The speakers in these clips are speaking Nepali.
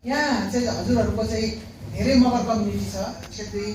यहाँ चाहिँ हजुरहरूको चाहिँ धेरै मगर कम्युनिटी छ, क्षेत्रीय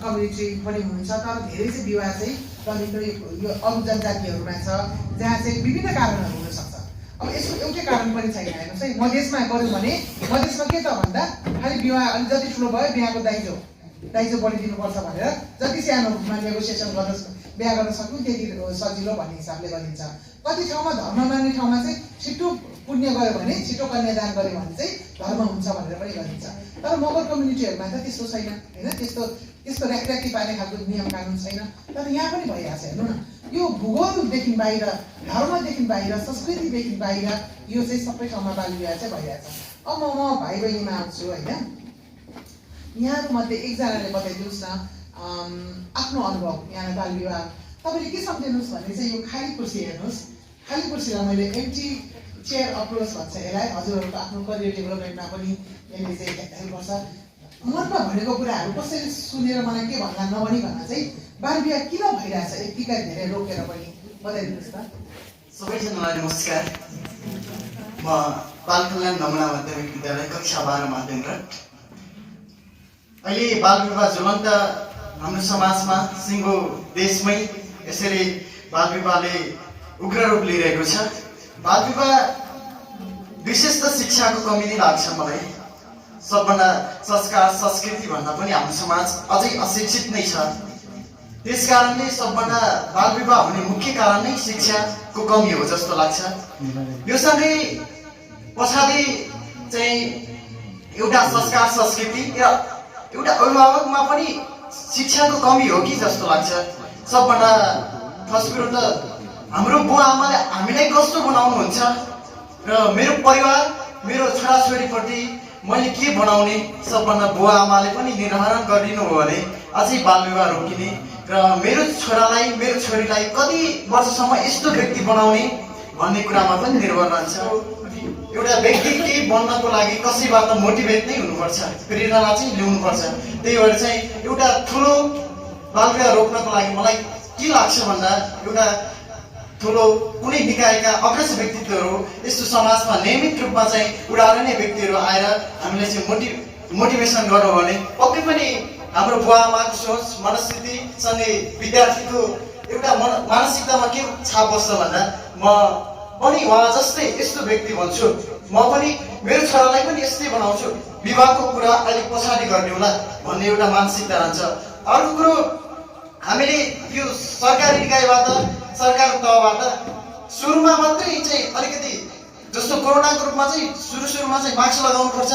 कम्युनिटी पनि हुनुहुन्छ, तर धेरै चाहिँ विवाह चाहिँ तनिको यो अरू जनजातिहरूमा छ, जहाँ चाहिँ विभिन्न कारणहरू हुनसक्छ। अब यसको एउटै कारण पनि छैन। हेर्नुहोस् है, मधेसमा गऱ्यौँ भने मधेसमा के त भन्दा खालि विवाह अलि जति ठुलो भयो बिहाको दाइजो बढिदिनुपर्छ भनेर जति सानो रूपमा नेगोसिएसन गर्न बिहा गर्न सक्नु त्यति सजिलो भन्ने हिसाबले गरिन्छ। कति ठाउँमा धर्म मान्ने ठाउँमा चाहिँ छिटो पुण्य गयो भने, छिटो कन्यादान गऱ्यो भने चाहिँ धर्म हुन्छ भनेर पनि गरिन्छ। तर मगर कम्युनिटीहरूमा त त्यस्तो छैन होइन, त्यस्तो ऱ्याखी पार्ने खालको नियम कानुन छैन। तर यहाँ पनि भइरहेछ। हेर्नु न, यो भूगोलदेखि बाहिर, धर्मदेखि बाहिर, संस्कृतिदेखि बाहिर यो चाहिँ सबै ठाउँमा बाल विवाह चाहिँ भइरहेछ। अब म भाइ बहिनीमा आउँछु होइन। यहाँहरूमध्ये एकजनाले बताइदिनुहोस् न आफ्नो अनुभव यहाँ बाल विवाह तपाईँले के सम्झिनुहोस् भने चाहिँ यो खाली कुर्सी हेर्नुहोस्। खाली कुर्सीलाई मैले एम्टी चेयर अप्रोच भन्छ यसलाई। हजुरहरूको आफ्नो करियर डेभलपमेन्टमा पनि यसले चाहिँ हेल्प गर्छ। मनमा भनेको कुराहरू कसैले सुनेर मलाई के भन्ला नभनिकन चाहिँ बाल विवाह किन भइरहेछ यत्तिकै धेरै रोकेर पनि बताइदिनुहोस् त। सबैजनालाई नमस्कार। म बाल कल्याण नमुना माध्यमिक विद्यालय कक्षा 12 माध्यमबाट। अहिले बाल विवाह ज्वलन्त हाम्रो समाजमा सिङ्गो देशमै यसरी बाल विवाहले उग्र रूप लिइरहेको छ। बाल विवाह विशेष त शिक्षाको कमी नै लाग्छ मलाई। सबभन्दा संस्कार संस्कृति भन्दा पनि हाम्रो समाज अझै अशिक्षित नै छ। त्यस कारणले सबभन्दा बाल विवाह हुने मुख्य कारण नै शिक्षाको कमी हो जस्तो लाग्छ। यो सँगै पछाडि चाहिँ एउटा संस्कार संस्कृति र एउटा अभिभावकमा पनि शिक्षाको कमी हो कि जस्तो लाग्छ। सबभन्दा फर्स्ट कुरो त हाम्रो बुवा आमाले हामीलाई कस्तो बनाउनुहुन्छ र मेरो परिवार, मेरो छोराछोरीप्रति मैले के बनाउने, सबभन्दा बुवा आमाले पनि निर्धारण गरिदिनु हो भने अझै बाल विवाह रोकिने र मेरो छोरालाई, मेरो छोरीलाई कति वर्षसम्म यस्तो व्यक्ति बनाउने भन्ने कुरामा पनि निर्भर रहन्छ। एउटा व्यक्ति केही बन्नको लागि कसैबाट मोटिभेट नै हुनुपर्छ, प्रेरणा चाहिँ ल्याउनुपर्छ। त्यही भएर चाहिँ एउटा ठुलो बाल विवाह रोक्नको लागि मलाई के लाग्छ भन्दा एउटा ठुलो कुनै निकायका अग्रज व्यक्तित्वहरू यस्तो समाजमा नियमित रूपमा चाहिँ उदाहरणीय व्यक्तिहरू आएर हामीले चाहिँ मोटिभेसन गर्नु भने पक्कै पनि हाम्रो बुवा आमाको सोच मनस्थितिसँगै विद्यार्थीको एउटा मानसिकतामा के छाप बस्छ भन्दा म पनि उहाँ जस्तै यस्तो व्यक्ति भन्छु, म पनि मेरो छोरालाई पनि यस्तै बनाउँछु, विवाहको कुरा अलिक पछाडि गर्ने होला भन्ने एउटा मानसिकता रहन्छ। अर्को कुरो, हामीले यो सरकारी निकायबाट, सरकार तहबाट सुरुमा मात्रै चाहिँ अलिकति जस्तो कोरोनाको रूपमा चाहिँ सुरुमा चाहिँ मास्क लगाउनुपर्छ,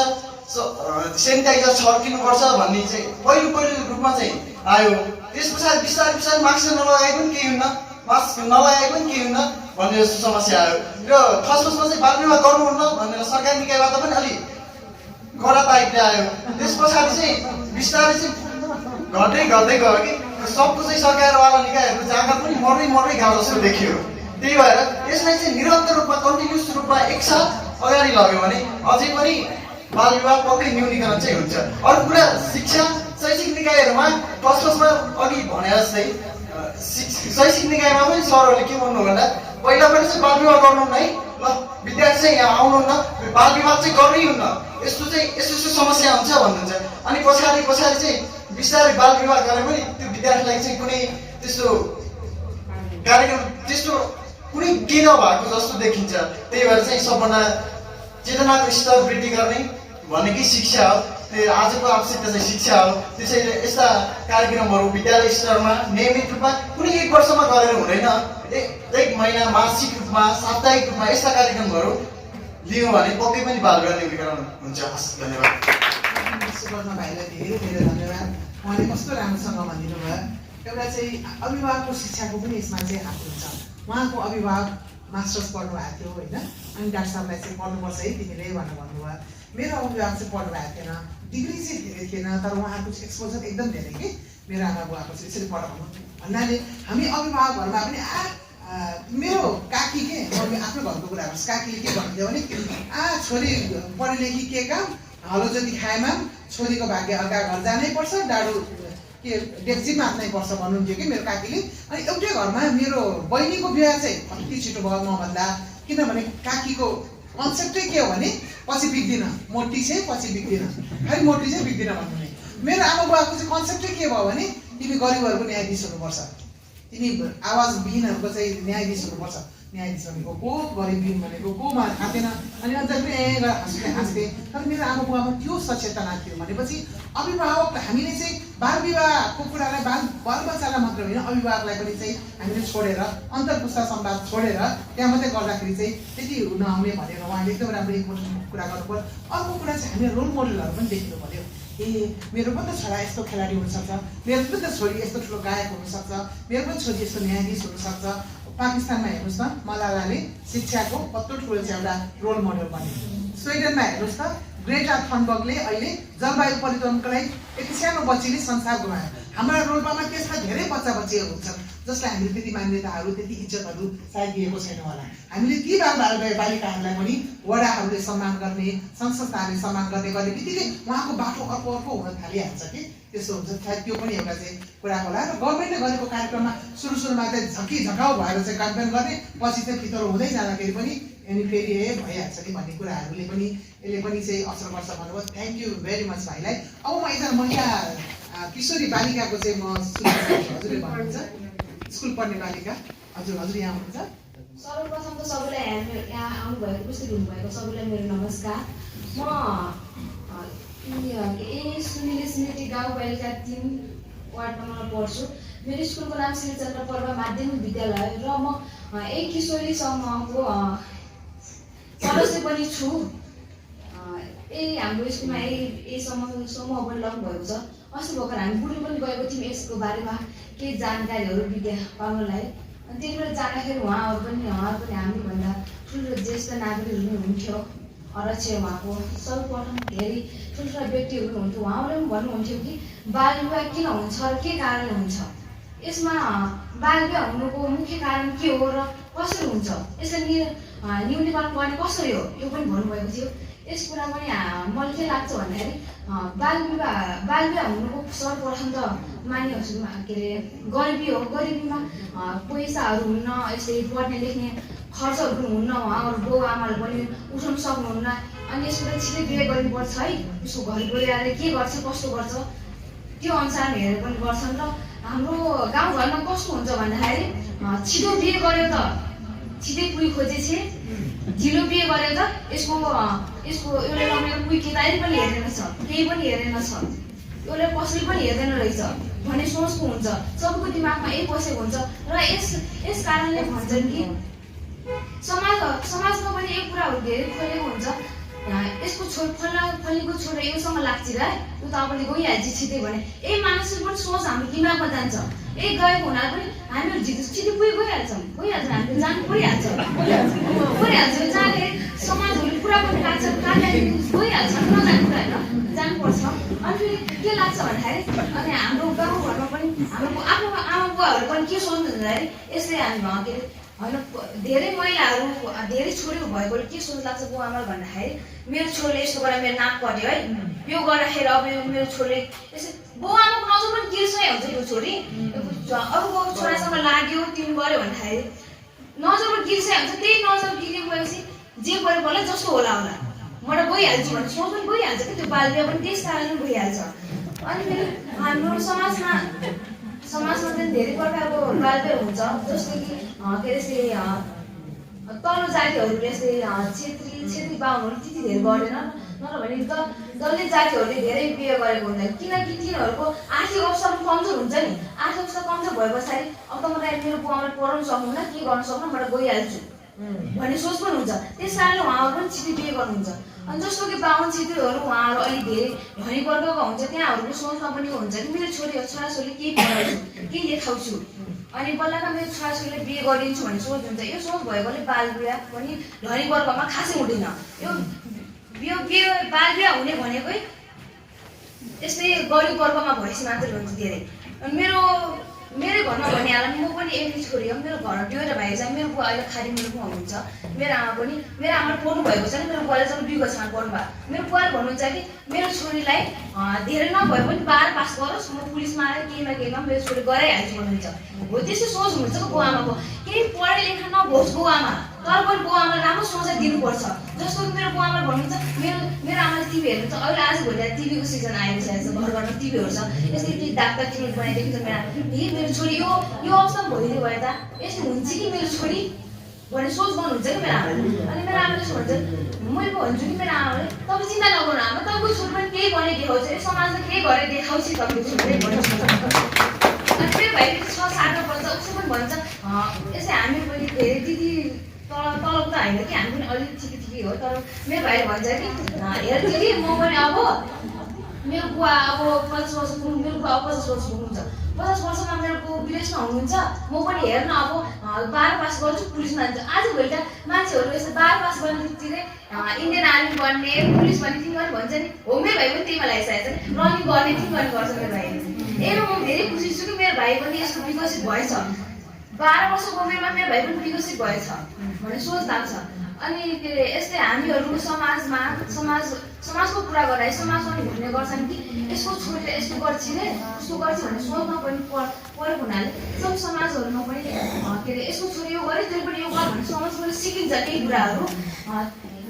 सेनिटाइजर छर्किनुपर्छ भन्ने चाहिँ पहिलो रूपमा चाहिँ आयो। त्यस पछाडि बिस्तारै मास्क नलगाए पनि केही हुन्न, मास्क नलगाए पनि केही हुन्न भन्ने जस्तो समस्या आयो। र फर्स्टमा चाहिँ बाल विवाह गर्नुहुन्न भनेर सरकारी निकायबाट पनि अलिक कडा टाइपले आयो। त्यस पछाडि चाहिँ बिस्तारै चाहिँ घट्दै गयो कि सबको चाहिँ सरकारवाला निकायहरूको जाँगर पनि मर्दै गयो जस्तो देखियो। त्यही भएर यसलाई चाहिँ निरन्तर रूपमा कन्टिन्युस रूपमा एकसाथ अगाडि लग्यो भने अझै पनि बाल विवाह पक्कै न्यूनीकरण चाहिँ हुन्छ। अर्को कुरा, शिक्षा शैक्षिक निकायहरूमा फर्स्टमा अघि भने जस्तै शैक्षिक निकायमा पनि सरहरूले के भन्नु भन्दा पहिला पनि चाहिँ बाल विवाह गर्नुहुन्न है, ल विद्यार्थी चाहिँ यहाँ आउनुहुन्न, बाल विवाह चाहिँ गर्नै हुन्न, यस्तो समस्या हुन्छ भन्नुहुन्छ। अनि पछाडि चाहिँ बिस्तारै बाल विवाह गरे पनि त्यो विद्यार्थीलाई चाहिँ कुनै त्यस्तो कार्यक्रम त्यस्तो कुनै के नभएको जस्तो देखिन्छ। त्यही भएर चाहिँ सबभन्दा चेतनाको स्तर वृद्धि गर्ने भनेकै शिक्षा हो। त्यो आजको आवश्यकता चाहिँ शिक्षा हो। त्यसैले यस्ता कार्यक्रमहरू विद्यालय स्तरमा नियमित रूपमा कुनै एक वर्षमा गरेर हुँदैन, एक महिना मासिक रूपमा साप्ताहिक रूपमा यस्ता कार्यक्रमहरू लियो भने पक्कै पनि बाल विवाह न्यूनीकरण हुन्छ। हस्, धन्यवाद। सुवर्ण भाइलाई धेरै धन्यवाद। उहाँले कस्तो राम्रोसँग भनिदिनु भयो। एउटा चाहिँ अभिभावकको शिक्षाको पनि यसमा चाहिँ हात हुन्छ। उहाँको अभिभावक मास्टर्स पढ्नु भएको थियो होइन, अनि डाक्टर साहबलाई चाहिँ पढ्नुपर्छ है तिमीले भनेर भन्नुभयो। मेरो अभिभावक चाहिँ पढ्नु भएको थिएन, डिग्री चाहिँ धेरै थिएन, तर उहाँको एक्सपोजर एकदम धेरै कि मेरो आमा बुवाको चाहिँ यसरी पढाउनु भन्नाले हामी अभिभावकहरूमा पनि मेरो काकी के म आफ्नो घरको कुरा गर्छु, काकीले के भन्थ्यो भने छोरी पढे लेखी के काम, हलो जति खाएमा छोरीको भाग्य अर्का घर जानै पर्छ, डाडु के डेक्ची मात्नै पर्छ भन्नुहुन्थ्यो कि मेरो काकीले। अनि एउटै घरमा मेरो बहिनीको बिहा चाहिँ कति छिटो भयो मभन्दा, किनभने काकीको कन्सेप्टै के हो भने पछि बिग्दिन, मोटी चाहिँ पछि बिग्दिन, खालि मोटी चाहिँ बिग्दिन भन्नु नै। मेरो आमा बुवाको चाहिँ कन्सेप्टै के भयो भने तिमी गरिबहरूको न्यायाधीश हुनुपर्छ, तिमी आवाज विहीनहरूको चाहिँ न्यायाधीश हुनुपर्छ। न्यायाधीश भनेको को, गरिब विहीन भनेको कोमा थाहा अनि अन्त पनि हाँस्थे। तर मेरो आमा बुवामा त्यो सचेतना थियो भनेपछि अभिभावक हामीले चाहिँ बाल विवाहको कुरालाई बाल बच्चालाई मात्र होइन अभिभावकलाई पनि चाहिँ हामीले छोडेर अन्तर्पुस्ता संवाद छोडेर त्यहाँ मात्रै गर्दाखेरि चाहिँ त्यति नआउने भनेर उहाँले एकदम राम्रो इम्पोर्टेन्ट कुरा गर्नु पर्यो। अर्को कुरा चाहिँ हामीले रोल मोडलहरू पनि देख्नु पर्यो। ए मेरो पनि त छोरा यस्तो खेलाडी हुनसक्छ, मेरो पनि त छोरी यस्तो ठुलो गायक हुनसक्छ, मेरो पनि छोरी यस्तो न्यायाधीश हुनसक्छ। पाकिस्तानमा हेर्नुहोस् त मलालाले शिक्षाको कत्रो ठुलो चाहिँ एउटा रोल मोडल बने। स्विडेनमा हेर्नुहोस् त ग्रेटा थनबर्गले अहिले जलवायु परिवर्तनको लागि एक सानो बच्चीले संसार गुमायो। हाम्रा रोल्पामा त्यसमा धेरै बच्चा बच्चीहरू हुन्छन् जसलाई हामीले त्यति मान्यताहरू त्यति इज्जतहरू सायद दिएको छैन होला। हामीले ती बालिकाहरूलाई पनि वडाहरूले सम्मान गर्ने, सङ्घ संस्थाहरूले सम्मान गर्ने बित्तिकै उहाँको बाटो अर्को हुन थालिहाल्छ कि त्यस्तो हुन्छ। सायद त्यो पनि एउटा चाहिँ कुरा होला। र गभर्मेन्टले गरेको कार्यक्रममा सुरुमा चाहिँ झकाउ भएर चाहिँ क्याम्पेन गर्ने, पछि चाहिँ फितरो हुँदै जाँदाखेरि पनि अनि फेरि भइहाल्छ कि भन्ने कुराहरूले पनि यसले पनि चाहिँ असर गर्छ भन्नुभयो। थ्याङ्क यू भेरी मच भाइलाई। अब म एकजना महिला किशोरी बालिकाको चाहिँ म हजुरले भन्नुहुन्छ, स्कुल पढ्ने बालिका। हजुर यहाँ हुनुहुन्छ। सर्वप्रथम त सबैलाई यहाँ आउनुभएको उपस्थित हुनुभएको सबैलाई मेरो नमस्कार। म सुनिले स्मृति गाउँपालिका 3 वार्ड नम्बरमा पढ्छु। मेरो स्कुलको नाम श्रीचन्द्र पर्व माध्यमिक विद्यालय र म एक किशोरी समूहको सदस्य पनि छु। हाम्रो स्कुलमा समूह पनि लाग्नु भएको छ। अस्ति भर्खर हामी बुढी पनि गएको थियौँ यसको बारेमा केही जानकारीहरू पाउनलाई। अनि त्यति बेला जाँदाखेरि उहाँहरू पनि हामीभन्दा ठुलो ज्येष्ठ नागरिकहरू पनि हुन्थ्यो। अध्यक्ष उहाँको सर्वप्रथम धेरै ठुल्ठुला व्यक्तिहरू हुनुहुन्थ्यो। उहाँहरूले पनि भन्नुहुन्थ्यो कि बाल विवाह किन हुन्छ र के कारणले हुन्छ, यसमा बाल विवाह हुनुको मुख्य कारण के हो र कसरी हुन्छ, यसलाई न्यूनीकरण गर्ने कसरी हो, यो पनि भन्नुभएको थियो। यस कुरा पनि मलाई के लाग्छ भन्दाखेरि बाल विवाह हुनुको सर्वप्रथम त मानिसहरूमा के अरे गरिबी हो। गरिबीमा पैसाहरू हुन्न, यस्तै पढ्ने लेख्ने खर्चहरू पनि हुन्न, उहाँहरू बाउ आमाले पनि उठाउनु सक्नुहुन्न। अनि यसको छिटै बिहे गर्नुपर्छ है, उसको घर परिवारले के गर्छ कस्तो गर्छ त्यो अनुसार हेरेर पनि गर्छन्। र हाम्रो गाउँघरमा कस्तो हुन्छ भन्दाखेरि छिटो बिहे गर्यो त छिटै पुगी खोजेछ, ढिलो बिहे गर्यो त यसको एउटा नमेको कोही केटारी पनि हेर्दैन छ, केही पनि हेर्दैन छ, एउटा कसैले पनि हेर्दैन रहेछ भन्ने सोचको हुन्छ। सबैको दिमागमा यही बसेको हुन्छ। र यस कारणले भन्छन् कि समाजमा पनि एक कुराहरू धेरै खोलेको हुन्छ। यसको फल्लीको छोरा योसँग लाग्छ र ऊ त अब गइहाल्छ छिटै भने यही मानसिक पनि सोच हाम्रो दिमागमा जान्छ। यही गएको हुनाले पनि हामीहरू छिटै गइहाल्छौँ, हामीले जानु परिहाल्छ जाने समाजहरूले कुरा पनि लाग्छ, गइहाल्छ नजाने कुरा होइन, जानुपर्छ। अनि फेरि के लाग्छ भन्दाखेरि अनि हाम्रो गाउँघरमा पनि हाम्रो आफ्नो आमा बुवाहरू पनि के सोच्नु भन्दाखेरि यसले हामी के अरे होइन धेरै महिलाहरू धेरै छोरीहरू भएकोले के सोच लाग्छ बुवा आमालाई भन्दाखेरि मेरो छोरीले यस्तो गरेर मेरो नाक कट्यो है, यो गर्दाखेरि अब मेरो छोरीले यसो बाउ आमाको नजर पनि गिर्छै हुन्छ। यो छोरी अरूको छोरासँग लाग्यो तिमी गऱ्यो भन्दाखेरि नजर पनि गिर्छै हुन्छ। त्यही नजर गिरेको गएपछि जे पऱ्यो पर्ला जस्तो होला म त गइहाल्छु भन्ने सोच पनि गइहाल्छ कि त्यो बाल विवाह पनि त्यस कारणले गइहाल्छ। अनि फेरि हाम्रो समाजमा चाहिँ धेरै प्रकारको बाल विवाह हुन्छ, जस्तै कि के अरे तल्लो जातिहरूले यस्तै छेत्री बाहुनहरू त्यति धेरै गर्दैन, नत्र भने दलित जातिहरूले धेरै बिहे गरेको हुँदैन किनकि तिनीहरूको आर्थिक अवस्था पनि कमजोर हुन्छ नि। आर्थिक अवस्था कमजोर भए पछाडि अब त मलाई मेरो बुवाले पढाउनु सक्नुहुन्न, के गर्नु सक्नु, म त गइहाल्छु भन्ने सोच पनि हुन्छ। त्यस कारणले उहाँहरू पनि छिटो बिहे गर्नुहुन्छ। अनि जस्तो कि बाहुन छेत्रीहरू उहाँहरू अलिक धेरै धनी वर्गका हुन्छ, त्यहाँहरूको सोचमा पनि हुन्छ कि मेरो छोराछोरीले केही पढाउँछु केही देखाउँछु अनि बल्लका मेरो छोराछोरीले बिहे गरिदिन्छु भन्ने सोच हुन्छ। यो सोच भएकोले बाल विवाह पनि धनी वर्गमा खासै हुँदैन। यो बाल विवाह हुने भनेकै यस्तै गरिब वर्गमा भएपछि मात्रै हुन्छ धेरै। अनि मेरो घरमा भनिहाल्नु म पनि एउटी छोरी हो, मेरो घरमा 2वटा भाइ छ। मेरो बुवा अहिले खाली मेरो बुवा हुनुहुन्छ, मेरो आमा पढ्नु भएको छ नि, मेरो बुवाले जब बिगोसँग पढ्नु भयो। मेरो बुवाले भन्नुहुन्छ कि मेरो छोरीलाई धेरै नभए पनि 12 पास गरोस्, म पुलिसमा आएर केहीमा मेरो छोरी गराइहाल्छु भन्नुहुन्छ। हो त्यस्तो सोच हुन्छ बुवा आमाको, केही पढाइ लेखा नभोस् बुवा आमा तर पनि बुवा आमाले राम्रो सोचाइ दिनुपर्छ। जस्तो कि मेरो बुवा आमाले भन्नुहुन्छ मेरो आमाले टिभी हेर्नु छ, अहिले आजभोलि टिभीको सिजन आइसकेको छ, घर घरमा टिभी हेर्छ, यसरी ती डाक्टर क्लिनिक बनाइदिएको छ। मेरो छोरी यो अवस्थामा भइदियो भए त यस्तो हुन्छ कि मेरो छोरी भन्ने सोच गर्नुहुन्छ कि मेरो आमाले। अनि मेरो आमाले यसो भन्छ, मैले भन्छु कि मेरो आमाले तपाईँ चिन्ता नगर्नु आमा, तपाईँको छोरी पनि केही गर्ने देखाउँछ, समाजले केही गरेर देखाउँछ तपाईँको छोरीले भन्नुहुन्छ। अनि मेरो भाइ 6-7 वर्ष उसले पनि भन्छ यसै हामी पनि धेरै दिदी तलब त होइन कि हामी पनि अलिक ठिकै हो, तर मेरो भाइले भन्छ कि हेर दिदी म पनि अब मेरो बुवा अब 50 वर्ष पुग्नु, मेरो बुवा 50 वर्ष पुग्नुहुन्छ, 50 वर्षमा मेरो बुवा विदेशमा हुनुहुन्छ, म पनि हेर्न अब 12 पास गर्छु पुलिसमा जान्छु। आजभोलि त मान्छेहरू यसो 12 पास गर्ने बित्तिकै इन्डियन आर्मी बन्ने, पुलिस बन्ने तिमीहरू भन्छ नि, हो मेरो भाइ पनि त्यहीमा लागिसकेको छ, रनिङ गर्ने तिमीहरू गर्छ मेरो भाइले। म धेरै खुसी छु कि मेरो भाइ पनि यस्तो विकसित भएछ, 12 वर्षको उमेरमा मेरो भाइ पनि विकसित भएछ भन्ने सोच लाग्छ। अनि के अरे यस्तै हामीहरू समाजको कुरा गर्दा समाजमा पनि भन्ने गर्छन् कि यसको छोरीले यस्तो गर्छ रे उसको गर्छ भन्ने सोचमा पनि परेको हुनाले सब समाजहरूमा पनि के अरे यसको छोरी यो गरे त्यो पनि यो गर भन्ने समाजबाट सिकिन्छ केही कुराहरू।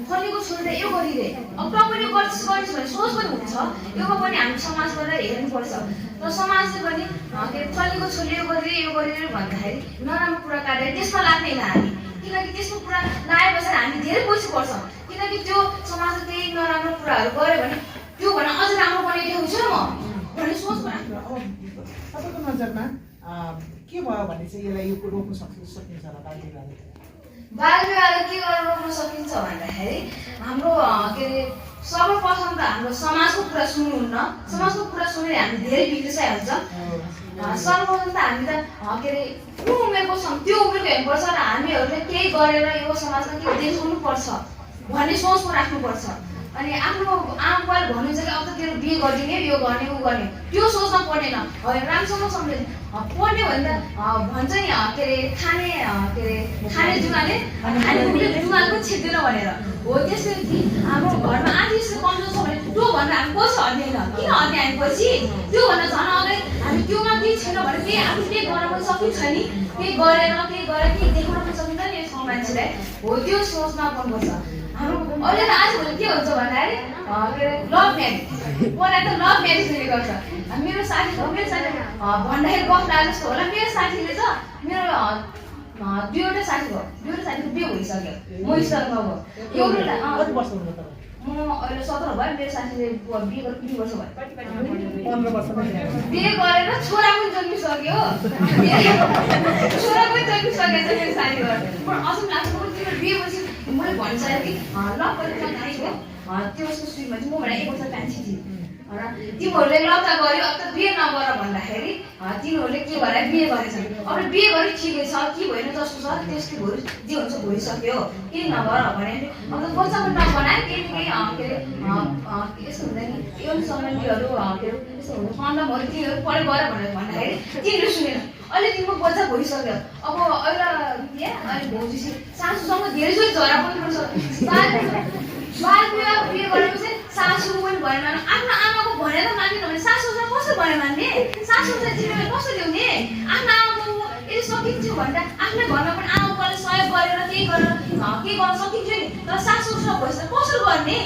फलीको छोरीले यो गरिरे अब त पनि यो गर्छ भन्ने सोच पनि हुन्छ, योमा पनि हामी समाजबाट हेर्नुपर्छ। तर समाजले पनि के अरे फलीको छोरीले यो गरिरे भन्दाखेरि नराम्रो कुरा काटेर त्यसमा लाग्दैन हामी, किनकि त्यसको कुरा लगाएपछि हामी धेरै पछि पर्छौँ। किनकि त्यो समाजले केही नराम्रो कुराहरू गर्यो भने त्यो भन्दा अझ राम्रो बनाइदिएको छु म भन्ने सोच भयो। तपाईँको नजरमा के भयो भने चाहिँ यसलाई यो रोक्न सकिन्छ होला बाल विवाहले के गरेर रोक्न सकिन्छ भन्दाखेरि हाम्रो के अरे सर्वप्रथम त हाम्रो समाजको कुरा सुन्नुहुन्न, समाजको कुरा सुनेर हामी धेरै बिग्रिसकेको हुन्छ। सर्वप्रथम त हामी त के अरे कुन उमेरको छौँ त्यो उमेरको हेर्नुपर्छ र हामीहरूले केही गरेर यो समाजमा केही देखाउनु पर्छ भन्ने सोचमा राख्नुपर्छ। अनि आफ्नो आमाबाले भन्नुहुन्छ कि अब त तेरो बिहे गरिदिने यो गर्ने ऊ गर्ने त्यो सोच्न पर्दैन, राम्रोसँग सम्झेन पढ्ने भने त भन्छ नि के अरे खाने जुगाले जुगालको छेक्दैन भनेर हो। त्यसरी हाम्रो घरमा आधी जस्तो कमजोर छ भने त्यो भनेर हामी पछि हट्दैन, किन हट्ने हामी पछि त्योभन्दा झन् अगाडि हामी त्योमा केही छैन भने केही आफू केही गर्न पनि सकिन्छ नि, केही गरेर केही देखाउन पनि सकिन्छ नि यसको मान्छेलाई हो, त्यो सोचमा पर्नुपर्छ। हाम्रो अहिले त आजभोलि के हुन्छ भन्दाखेरि के अरे लभ म्यारेज मलाई त लभ म्यारेजले गर्छ। मेरो साथी भन्दाखेरि गफ लाग्यो जस्तो होला, मेरो साथीले त मेरो दुईवटा साथीको बिहे भइसक्यो, म स्टारमा भयो एउटालाई म अहिले 17 भयो, मेरो साथीले बिहे गरेर 20 वर्ष भयो, बिहे गरेर छोरा पनि जन्मिसक्यो, छोरा पनि जन्मिसकेको छ मेरो साथीको। असम लाग्छ तिम्रो बिहे पछि मैले भनिसकेँ कि लभ गरेर खाएको त्यो उसको सुईमा चाहिँ म भनेर 1 वर्ष कान्छी थिएँ र तिमीहरूले लभ त गर्यो अब त बिहे नगर भन्दाखेरि तिनीहरूले के गरेर बिहे गरेछन्। अब बिहे गरे ठिकै छ कि भएन जस्तो छ त्यस्तो भयो, जे हुन्छ भइसक्यो केही नगर भने अब त बच्चा पनि नबनाए केही केही के अरे यस्तो हुँदैन यौन सम्बन्धीहरू के अरे यस्तो हुन्छ कन्डमहरू तिनीहरू पढे गऱ्यो भनेर भन्दाखेरि तिनीहरू सुनेन। अहिले तिम्रो बच्चा भइसक्यो, अब अहिले भौजी सासूसँग धेरैचोटि झगडा पनि पर्छ। बाल विवाह बिहे गरेपछि सासू पनि भएन मान्नु, आफ्नो आमाको भनेर मान्दैन भने सासूलाई कसरी भने मान्ने, सासूलाई जिम्मेवारी कसरी ल्याउने, आफ्नो आमाको यदि सकिन्थ्यो भने त आफ्नै घरमा पनि आमाबाले सहयोग गरेर केही गर्न सकिन्थ्यो नि, तर सासूसँग भइसक्यो कसरी गर्ने।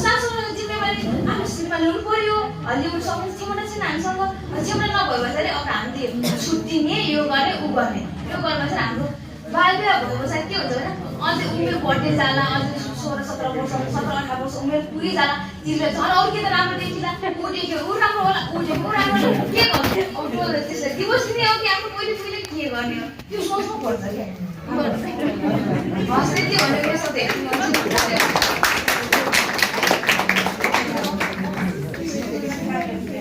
सासूलाई जिम्मेवारी आफ्नो श्रीमा ल्याउनु पर्यो, ल्याउनु सकिन्छ तिमीलाई चाहिँ हामीसँग जिम्मेवारी नभयो भने चाहिँ अब हामीले छुट्टिने यो गर्ने ऊ गर्ने यो गर्दा चाहिँ हाम्रो बाल विवाह भएपछि के हुन्छ भने अझै उमेर बढ्दै जाला, अझै 16-17 वर्ष 17-18 वर्ष उमेर पुगी जाला, तिमीले झन् अरू के त राम्रो देखिला ऊ देख्यो ऊ राम्रो होला ऊ देख्यो ऊ राम्रो के गर्ने अब त्यो त्यसलाई दिवस दिने हो कि आफ्नो पहिले के गर्ने हो त्यो सोच्नु पर्छ क्या। हस्ते के भनेको यस्तो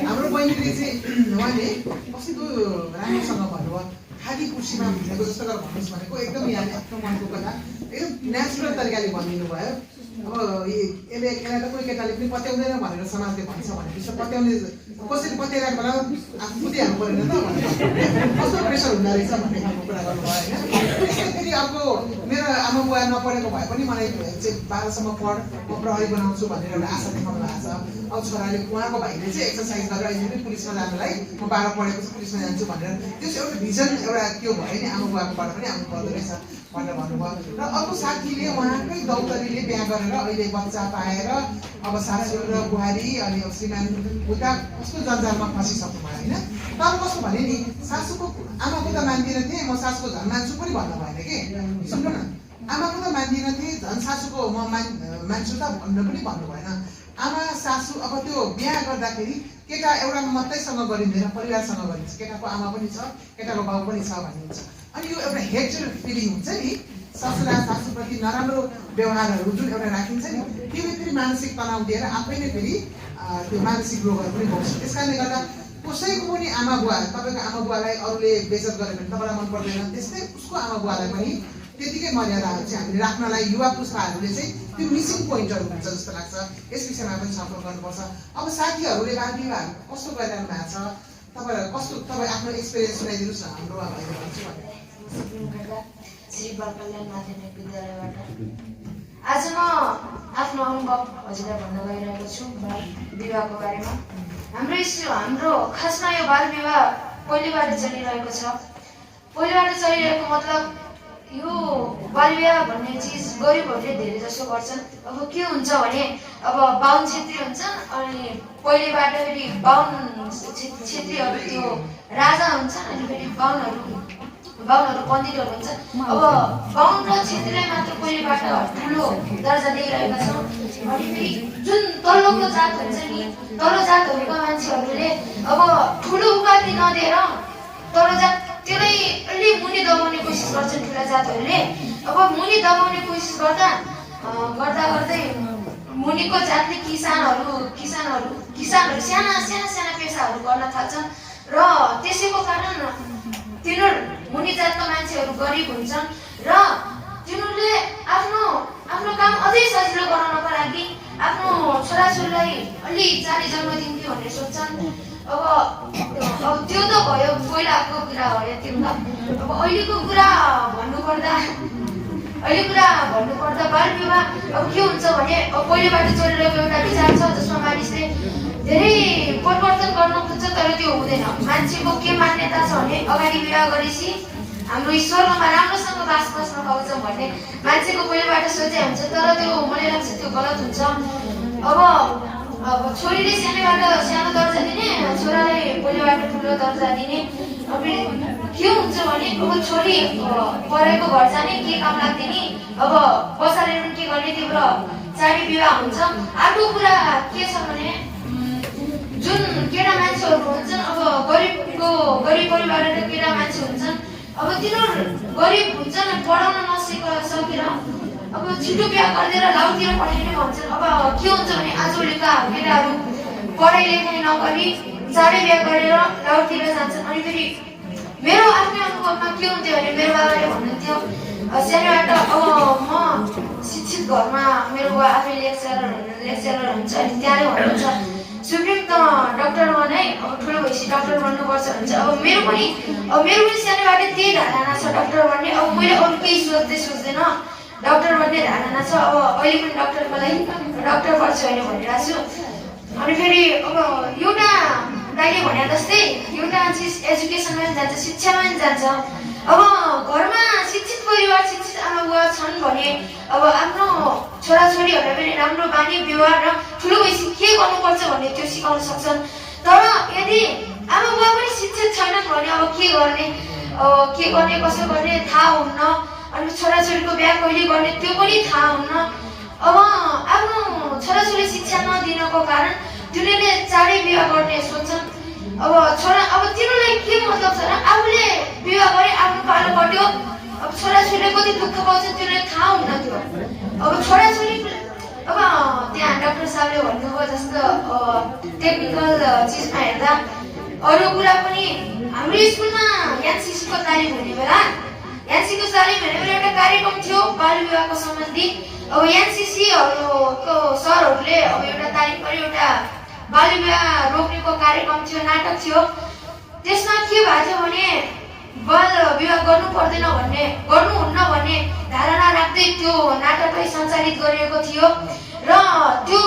हाम्रो बहिनीले चाहिँ उहाँले कस्तो राम्रोसँग भन्नुभयो, खाली कुर्सीमा भिजेको जस्तो गरेर भन्नुहोस् भनेको एकदम यहाँले आफ्नो मनको कुरा एकदम नेचुरल तरिकाले भनिदिनु भयो। अब यसलाई त कोही केटाले पनि पत्याउँदैन भनेर समाजले भन्छ भनेपछि पत्याउने कसरी पत्याइरहेको बेला आफू बुझिहाल्नु परेन त भनेर कस्तो प्रेसर हुँदो रहेछ भन्ने खालको कुरा गर्नुभयो होइन। त्यसै फेरि अर्को मेरो आमा बुवा नपढेको भए पनि मलाई चाहिँ 12सम्म पढ म प्रहरी बनाउँछु भनेर एउटा आशा देखाउनु भएको छ। अब छोराले उहाँको भाइले चाहिँ एक्सर्साइज गरेर अहिले पनि पुलिसमा जानुलाई म 12 पढेपछि पुलिसमा जान्छु भनेर त्यो चाहिँ एउटा भिजन एउटा त्यो भयो नि आमा बुवाकोबाट पनि आउनु पर्दो रहेछ। भनेर भन्नुभयो। र अर्को साथीले उहाँकै दौतरीले बिहा गरेर अहिले बच्चा पाएर अब सासू र बुहारी अनि श्रीमान उता कस्तो जन्जालमा फसिसक्नु भयो होइन। तर कस्तो भने नि सासूको आमाको त मान्दिनँ थिएँ म सासूको झन् मान्छु पनि भन्नु भएन कि सुन्नु न। आमाको त मान्दिनँ थिएँ झन् सासूको म मान्छु त भन्नु पनि भन्नु भएन। आमा सासू अब त्यो बिहा गर्दाखेरि केटा एउटा मात्रैसँग गरिँदैन परिवारसँग गरिन्छ। केटाको आमा पनि छ केटाको बाउ पनि छ भन्ने हुन्छ। अनि यो एउटा हेटफुल फिलिङ हुन्छ नि ससुरा सासूप्रति नराम्रो व्यवहारहरू जुन एउटा राखिन्छ नि त्यसले फेरि मानसिक तनाव दिएर आफै नै फेरि त्यो मानसिक रोगहरू पनि बग्छ। त्यस कारणले गर्दा कसैको पनि आमा बुवा तपाईँको आमा बुवालाई अरूले बेइज्जत गर्यो भने तपाईँलाई मन पर्दैन त्यस्तै उसको आमा बुवालाई पनि त्यतिकै मर्यादाहरू चाहिँ हामीले राख्नलाई युवा पुस्ताहरूले चाहिँ त्यो मिसिङ पोइन्टहरू हुन्छ जस्तो लाग्छ। यस विषयमा पनि छलफल गर्नुपर्छ। अब साथीहरूले बाल विवाह कस्तो गरिरहनु भएको छ तपाईँहरू कस्तो तपाईँ आफ्नो एक्सपिरियन्स सुनाइदिनुहोस् न हाम्रो श्री बालकल्याण माध्यमिक विद्यालयबाट आज म आफ्नो अनुभव हजुरलाई भन्न गइरहेको छु बाल विवाहको बारेमा। हाम्रो खासमा यो बाल विवाह पहिलेबाट चलिरहेको छ। पहिलेबाट चलिरहेको मतलब यो बाल विवाह भन्ने चिज गरिबहरूले धेरै जसो गर्छन्। अब के हुन्छ भने अब बाहुन छेत्री हुन्छन् अनि पहिलेबाट फेरि बाहुन छेत्रीहरू त्यो राजा हुन्छन् अनि फेरि बाहुनहरू पण्डितहरू हुन्छ। अब बाहुन र छेत्रीलाई मात्र पहिलेबाट ठुलो दर्जा दिइरहेका छौँ। अनि फेरि जुन तल्लोको जात हुन्छ नि तल्लो जातहरूका मान्छेहरूले अब ठुलो उपाधि नदिएर तल्लो जात त्यसलाई अलि मुनि दबाउने कोसिस गर्छन् ठुला जातहरूले। अब मुनि दबाउने कोसिस गर्दा गर्दै मुनिको जातले किसानहरू साना पेसाहरू गर्न थाल्छन् र त्यसैको कारण तिनीहरू मुनि जातका मान्छेहरू गरिब हुन्छन् र तिनीहरूले आफ्नो काम अझै सजिलो बनाउनको लागि आफ्नो छोराछोरीलाई अलि चाँडै जन्म दिन्थ्यो भनेर सोच्छन्। अब त्यो त भयो पहिलाको कुरा हो तिम्रो। अब अहिलेको कुरा भन्नुपर्दा बाल विवाह अब के हुन्छ भने पहिलेबाट चलिरहेको एउटा विचार छ जसमा मानिसले धेरै परिवर्तन गर्न खोज्छ तर त्यो हुँदैन। मान्छेको के मान्यता छ भने अगाडि विवाह गरेपछि हाम्रो ईश्वरमा राम्रोसँग बास बस्न पाउँछ भन्ने मान्छेको पहिलेबाट सोचाइ हुन्छ। तर त्यो मलाई लाग्छ त्यो गलत हुन्छ। अब छोरीले सानो दर्जा दिने छोरालाई पहिलेबाट ठुलो दर्जा दिने। अब के हुन्छ भने अब छोरी परेको घर जाने के काम लाग्दैन अब बसालेर पनि के गर्ने तिम्रो चाँडै विवाह हुन्छ। अर्को कुरा के छ भने जुन केटा मान्छेहरू हुन्छन् अब गरिब परिवारका केटा मान्छे हुन्छन् अब तिनीहरू गरिब हुन्छन् पढाउन नसकेर अब छिटो बिहा गरिदिएर लाउतिर पठाइने भन्छन्। अब के हुन्छ भने आजभोलिका केटाहरू पढाइ लेखाइ नगरी चाँडै बिहा गरेर लाउतिर जान्छन्। अनि फेरि मेरो आफ्नै अनुभवमा के हुन्थ्यो भने मेरो बाबाले भन्नुहुन्थ्यो सानोबाट अब म शिक्षित घरमा मेरो बुवा आफै लेक्चरर हुन्छ अनि त्यहाँ भन्नुहुन्छ सुप्रिम त डक्टर बनै अब ठुलो भएपछि डक्टर बन्नुपर्छ भन्छ। अब मेरो पनि सानोबाट त्यही धारणा छ डक्टर बन्ने। अब मैले अरू केही सोच्दैन डक्टर बन्ने धारणा छ। अब अहिले पनि डक्टरको लागि डक्टर बन्छु अहिले भनिरहेको छु। अनि फेरि अब एउटा दाइले भने जस्तै एउटा चिज एजुकेसनमा पनि जान्छ शिक्षामा पनि जान्छ। अब घरमा शिक्षित परिवार शिक्षित आमा बुवा छन् भने अब आफ्नो छोराछोरीहरूलाई पनि राम्रो बानी व्यवहार र ठुलो भएपछि के गर्नुपर्छ भन्ने त्यो सिकाउन सक्छन्। तर यदि आमा बुवा पनि शिक्षित छैनन् भने अब के गर्ने कसो गर्ने थाहा हुन्न। अनि छोराछोरीको बिहा कहिले गर्ने त्यो पनि थाहा हुन्न। अब आफ्नो छोराछोरी शिक्षा नदिनको कारण तिनीहरूले चाँडै विवाह गर्ने सोच्छन्। अब तिनीहरूलाई के मतलब छ र आफूले विवाह गरे आफ्नो पालो कट्यो। अब छोराछोरीले कति दुःख पाउँछन् तिनीहरूलाई थाहा हुन्न त्यो। अब छोराछोरी अब त्यहाँ डाक्टर साहबले भन्नुभयो जस्तो टेक्निकल चिजमा हेर्दा अरू कुरा पनि हाम्रो स्कुलमा एनसीसीको तालिम हुने बेला एउटा कार्यक्रम थियो बाल विवाहको सम्बन्धी। अब एनसीसीहरूको सरहरूले अब एउटा तालिम गरी एउटा बाल विवाह रोक्नेको कार्यक्रम थियो नाटक थियो। त्यसमा के भएको थियो भने बाल विवाह गर्नुहुन्न भन्ने धारणा राख्दै त्यो नाटकलाई सञ्चालित गरिएको थियो र त्यो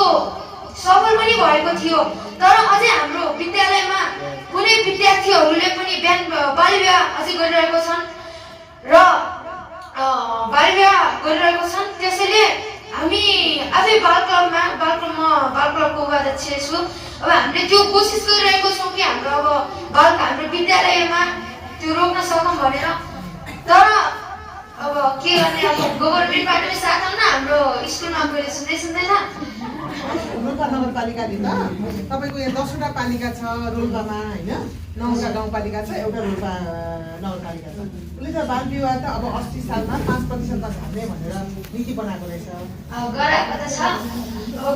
सफल पनि भएको थियो। तर अझै हाम्रो विद्यालयमा कुनै विद्यार्थीहरूले पनि बाल विवाह अझै गरिरहेको छन् र बाल विवाह गरिरहेको छन्। त्यसैले हामी आफै बाल क्लबको उपाध्यक्ष छु। अब हामीले त्यो कोसिस गरिरहेको छौँ कि हाम्रो विद्यालयमा त्यो रोक्न सकौँ भनेर। तर अब के गर्ने, अब गभर्मेन्टबाट पनि साथ आउन हाम्रो स्कुलमा गएर सुन्दैन। रोल्पा नगरपालिकाले त तपाईँको यहाँ 10वटा पालिका छ रोल्पामा होइन, 9वटा गाउँपालिका छ, एउटा रोल्पा नगरपालिका छ। उसले त बाल विवाह त अब 80 सालमा 5% झार्ने भनेर नीति बनाएको रहेछ। गराएको त छ,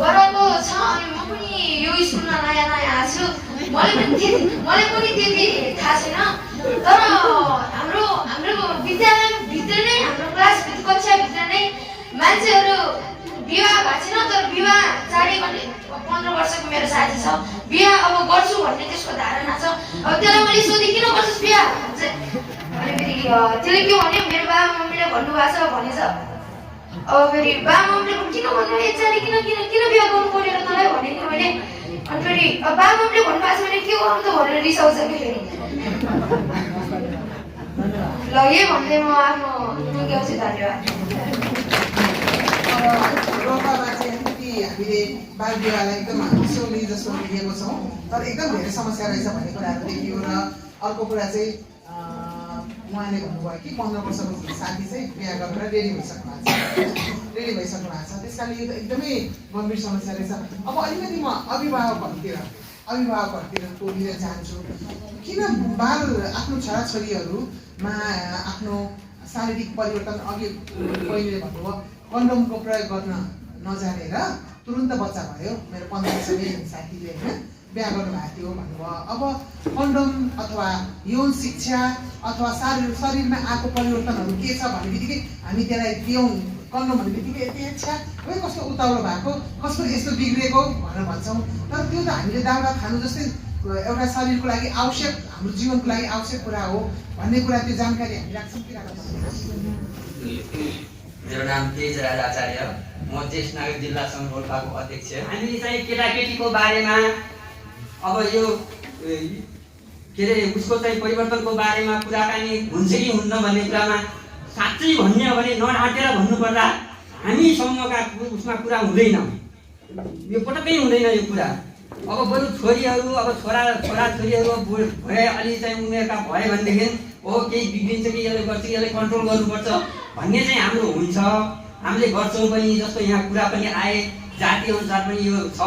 गराएको छ। अनि म पनि यो स्कुलमा नयाँ आएको छु, मलाई पनि त्यति थाहा छैन। तर हाम्रो विद्यालयभित्र नै, हाम्रो क्लास कक्षाभित्र नै मान्छेहरू विवाह भएको छैन। तर विवाह चाँडै गर्ने 15 वर्षको मेरो साथी छ, विवाह अब गर्छु भन्ने त्यसको धारणा छ। अब त्यसलाई मैले सोधेँ किन गर्छस् विवाह भन्छ। अनि फेरि त्यसले के भन्यो, मेरो बाबा मम्मीले भन्नुभएको छ भनेछ। अब फेरि बाबा मम्मीले किन भन्नु, चाँडै किन विवाह गर्नु पर्यो र तँलाई भने नि मैले। अनि फेरि बाबा मम्मीले भन्नुभएको छ भने के गर्नु त भनेर रिसाउँछ कि फेरि। ल यही भन्दै म आफ्नो टुङ्ग्याउँछु। धन्यवाद। रोल्पामा चाहिँ अलिकति हामीले बाल विवाहलाई एकदम सोली जस्तो लिएको छौँ, तर एकदम धेरै समस्या रहेछ भन्ने कुराहरू देखियो। र अर्को कुरा चाहिँ उहाँले भन्नुभयो कि 15 वर्षको साथी चाहिँ बिहा गरेर रेडी भइसक्नु भएको छ। त्यस कारणले यो त एकदमै गम्भीर समस्या रहेछ। अब अलिकति म अभिभावकहरूतिर लिन चाहन्छु, किन बाल आफ्नो छोराछोरीहरूमा आफ्नो शारीरिक परिवर्तन, अघि बहिनीले भन्नुभयो कन्डोमको प्रयोग गर्न नजानेर तुरुन्त बच्चा भयो। मेरो 15 वर्षकै साथीले होइन बिहा गर्नुभएको थियो भन्नुभयो। अब कन्डोम अथवा यौन शिक्षा अथवा शरीरमा आएको परिवर्तनहरू के छ भन्ने बित्तिकै हामी त्यसलाई दियौँ। कन्डोम भन्ने बित्तिकै यति इच्छा है कस्तो उताउलो भएको, कस्तो यस्तो बिग्रेको भनेर भन्छौँ। तर त्यो त हामीले दाउरा खानु जस्तै एउटा शरीरको लागि आवश्यक, हाम्रो जीवनको लागि आवश्यक कुरा हो भन्ने कुरा, त्यो जानकारी हामी राख्छौँ कि राख्छौँ। मेरो नाम तेजराज आचार्य, म ज्येष्ठ नागरिक जिल्ला सङ्घ रोल्पाको अध्यक्ष। हामीले चाहिँ केटाकेटीको बारेमा अब यो के अरे उसको चाहिँ परिवर्तनको बारेमा कुराकानी हुन्छ कि हुन्न भन्ने कुरामा साँच्चै भन्ने हो भने नढाँटेर भन्नुपर्दा हामी समूहका उसमा कुरा हुँदैन, यो पटक्कै हुँदैन यो कुरा। अब बरु छोरीहरू, अब छोराछोरीहरू भए अलि चाहिँ उमेरका भयो भनेदेखि केही बिग्रिन्छ कि यसले गर्छ कि यसलाई कन्ट्रोल गर्नुपर्छ भन्ने चाहिँ हाम्रो हुन्छ। हामीले गर्छौँ पनि। जस्तो यहाँ कुरा पनि आए, जाति अनुसार पनि यो छ,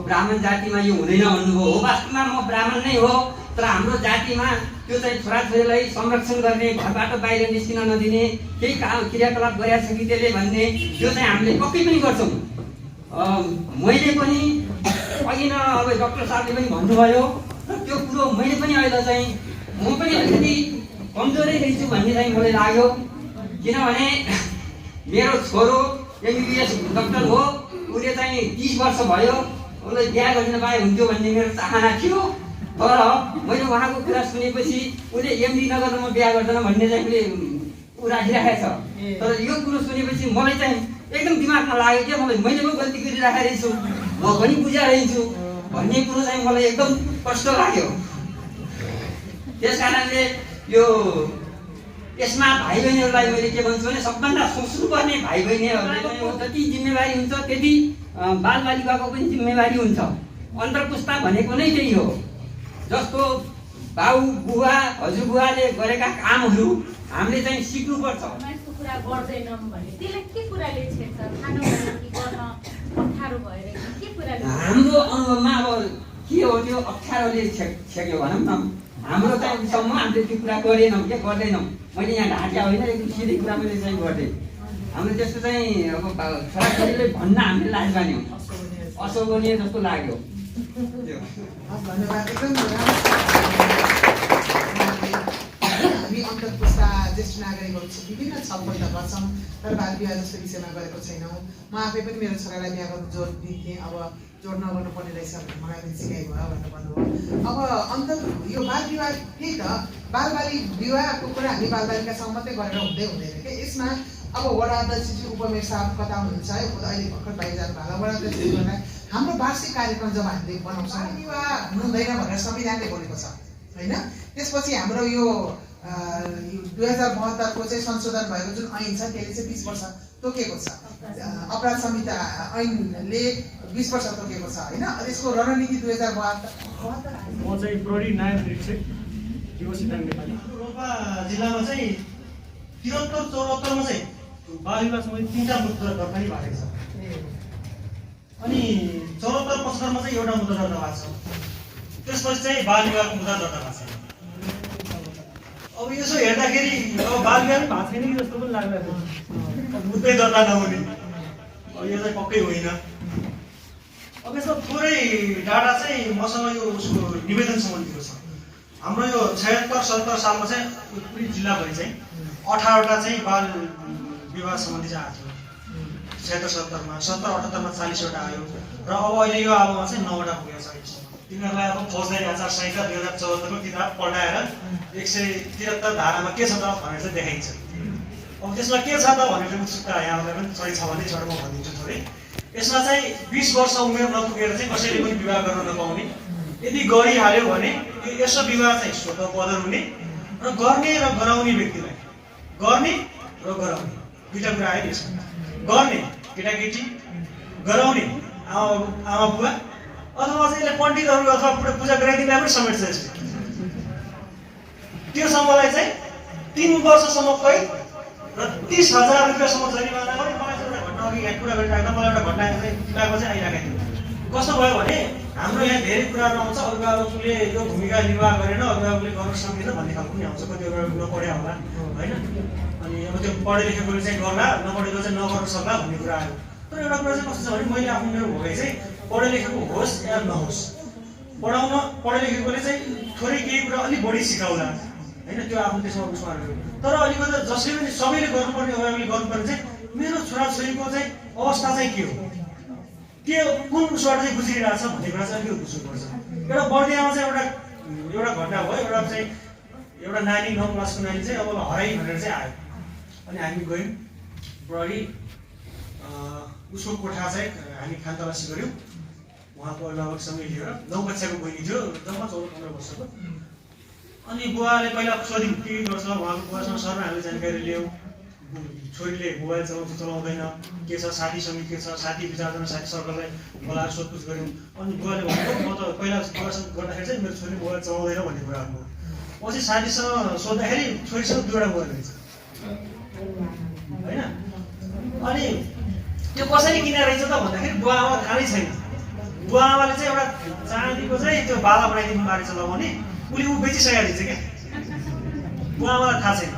ब्राह्मण जातिमा यो हुँदैन भन्नुभयो। हो, वास्तवमा म ब्राह्मण नै हो, तर हाम्रो जातिमा त्यो चाहिँ छोराछोरीलाई संरक्षण गर्ने, घरबाट बाहिर निस्किन नदिने, केही क्रियाकलाप गरिरहेको छ कि त्यसले भन्ने, त्यो चाहिँ हामीले पक्कै पनि गर्छौँ। मैले पनि अघि न अब डाक्टर साहबले पनि भन्नुभयो, त्यो कुरो मैले पनि अहिले चाहिँ म पनि अलिकति कमजोरै रहेछु भन्ने चाहिँ मलाई लाग्यो। किनभने मेरो छोरो MBBS डक्टर हो, उसले चाहिँ 30 वर्ष भयो, उसलाई बिहा गरिदिन पाए हुन्थ्यो भन्ने मेरो चाहना थियो। तर मैले उहाँको कुरा सुनेपछि उसले MD नगर्दा म बिहा गर्दैन भन्ने चाहिँ उसले राखिराखेको छ। तर यो कुरो सुनेपछि मलाई चाहिँ एकदम दिमागमा लाग्यो कि मैले पो गल्ती गरिराखेको रहेछु, म पनि बुझिरहेछु भन्ने कुरो चाहिँ मलाई एकदम कष्ट लाग्यो। त्यस कारणले यसमा भाइ बहिनीहरूलाई मैले के भन्छु भने सबभन्दा सोच्नुपर्ने भाइ बहिनीहरूलाई जति जिम्मेवारी हुन्छ त्यति बालबालिकाको पनि जिम्मेवारी हुन्छ। अन्तरपुस्ता भनेको नै त्यही हो। जस्तो बाउ बुवा हजुरबुवाले गरेका कामहरू हामीले चाहिँ सिक्नुपर्छ। कुरा गर्दैनौँ भने त्यसलाई के कुराले छेड्छ? खानु कि गर्न अप्ठ्यारो भएर के कुराले? हाम्रो अनुभवमा अब के हो त्यो अप्ठ्यारोले छेक्यो भनौँ न। हाम्रो चाहिँ सम्म हामीले त्यो कुरा गर्दैनौँ। मैले यहाँ ढाँट्या होइन, एकदम सिधै कुरा मैले चाहिँ गर्दै। हामीले त्यस्तो चाहिँ अब छोराछोरीले भन्न हामीले लाज मान्यौँ, अशोभनीय जस्तो लाग्यो। धन्यवाद। एकदम हामी अन्तर्पुस्ता ज्येष्ठ नागरिकहरू विभिन्न छलफल त गर्छौँ, तर बाल विवाह जस्तो विषयमा गरेको छैनौँ। म आफै पनि मेरो छोरालाई बिहा गर्नु जोड दिन्थेँ, अब जोड नगर्नुपर्ने रहेछ भनेर मलाई पनि सिकाइ भयो भनेर भन्नुभयो। अब यो बाल विवाह त्यही त बालबालिक विवाहको कुरा हामी बालबालिकासँग मात्रै गरेर हुँदैन क्या। यसमा अब वडा अध्यक्षजी उपमेयर साहब कता हुनुहुन्छ है, अहिले भर्खर बाहिर जानु भएको वडा अध्यक्षजीलाई हाम्रो वार्षिक कार्यक्रम जब हामीले बनाउँछौँ विवाह हुँदैन भनेर संविधानले बोलेको छ होइन। त्यसपछि हाम्रो यो 2072 को चाहिँ संशोधन भएको जुन ऐन छ त्यसले चाहिँ 20 वर्ष तोकेको छ। अपराध संहिता ऐनले 20 वर्ष तोकेको छ होइन। यसको रणनीति 2072 म चाहिँ प्रहरी नायब निरीक्षक दिवसी दाङ नेपाली। रोल्पा जिल्लामा चाहिँ 73-74 मा चाहिँ बाल विवाह सम्बन्धी 3टा मुद्दा दर्ता पनि भएको छ। अनि 74-75 मा चाहिँ एउटा मुद्दा दर्ता भएको छ। त्यसपछि चाहिँ बाल विवाहको मुद्दा दर्ता भएको छ। अब यसो हेर्दाखेरि अब बाल विवाह भएको छैन कि जस्तो पनि लाग्दैन। मुद्दै दर्ता नहुने अब यो चाहिँ पक्कै होइन। अब यसमा थोरै डाटा चाहिँ मसँग यो उसको निवेदन सम्बन्धीको छ। हाम्रो यो 76-77 सालमा चाहिँ पुरै जिल्लाभरि चाहिँ 18वटा चाहिँ बाल विवाह सम्बन्धी चाहिँ आएको थियो। 76-77 मा 70-78 मा 40वटा आयो र अब अहिले यो आलोमा चाहिँ 9वटा पुगेको छ। तिनीहरूलाई अब फौजदारी आचार संहिता 2074 को किताब पढाएर 173 धारामा के छ त भनेर चाहिँ देखाइन्छ। अब त्यसमा के छ त भनेर उत्सुकता यहाँलाई पनि थोरै छ भने छोडेर म भनिदिन्छु थोरै। यसमा चाहिँ 20 वर्ष उमेर नपुगेर चाहिँ कसैले पनि विवाह गर्न नपाउने, यदि गरिहाल्यो भने यसो विवाह चाहिँ स्वतः बदल हुने र गर्ने र गराउने व्यक्तिलाई, गर्ने र गराउने दुईटा कुरा आयो यसमा। गर्ने केटाकेटी, गराउने आमा बुवा अथवा चाहिँ यसले पण्डितहरू अथवा पूजा गराइदिनेलाई पनि समेट्छ यसले। त्यो सम्मलाई चाहिँ 3 वर्षसम्म कैद र 30,000 रुपियाँसम्म जरिमाना गरे। मलाई चाहिँ एउटा घटना अघि यहाँ कुरा गरिराख्दा मलाई एउटा घटना चाहिँ किताबको चाहिँ आइरहेको थियो। कस्तो भयो भने हाम्रो यहाँ धेरै कुराहरू आउँछ, अभिभावकले यो भूमिका निर्वाह गरेन, अभिभावकले गर्न सक्दैन भन्ने खालको पनि आउँछ। कति अभिभावक नपढ्या होला होइन, अनि अब त्यो पढे लेखेकोले चाहिँ गर्ला, नपढेको चाहिँ नगर्न सक्ला भन्ने कुरा आयो। तर एउटा कुरा चाहिँ कस्तो छ भने मैले आफ्नो मेरो भोगाइ चाहिँ पढे लेखेको होस् या नहोस्, पढाउन पढे लेखेकोले चाहिँ थोरै केही कुरा अलिक बढी सिकाउला होइन, त्यो आफ्नो त्यसमा उसमा रह्यो। तर अलिकति जसले पनि सबैले गर्नुपर्ने, अभिभावकले गर्नुपर्ने चाहिँ मेरो छोराछोरीको चाहिँ अवस्था चाहिँ के हो, के कुन उसबाट चाहिँ गुज्रिरहेको छ भन्ने कुरा चाहिँ अलिकति बुझ्नुपर्छ। एउटा बर्दियामा चाहिँ एउटा घटना भयो। एउटा नानी 9 क्लासको नानी चाहिँ अब हराइ भनेर चाहिँ आयो। अनि हामी गयौँ प्रहरी, उसको कोठा चाहिँ हामी खानतलासी गऱ्यौँ। उहाँको अभिभावकसँगै लिएर 9 कक्षाको बहिनी थियो, जम्मा 14-15 वर्षको। अनि बुवाले पहिला सोध्यौँ के गर्छ, उहाँको बुवासँग सरमा हामीले जानकारी लियौँ। छोरीले मोबाइल चलाउँदैन, के छ, साथीसँग के छ, साथी विचारजना साथी सर्कललाई बोलाएर सोधपुछ गऱ्यौँ। अनि बुवाले भन्यो म त पहिला बुवासँग गर्दाखेरि चाहिँ मेरो छोरीले मोबाइल चलाउँदैन भन्ने कुरा हो। पछि साथीसँग सोद्धाखेरि छोरीसँग 2वटा मोबाइल रहेछ होइन। अनि त्यो कसरी किनेर रहेछ त भन्दाखेरि बुवा आमा थाहै छैन। बुवा आमाले चाहिँ एउटा चाँदीको चाहिँ त्यो बाला बनाइदिनु भएको रहेछ लगाउने, उसले ऊ बेचिसकेको रहेछ क्या। बुवा आमालाई थाहा छैन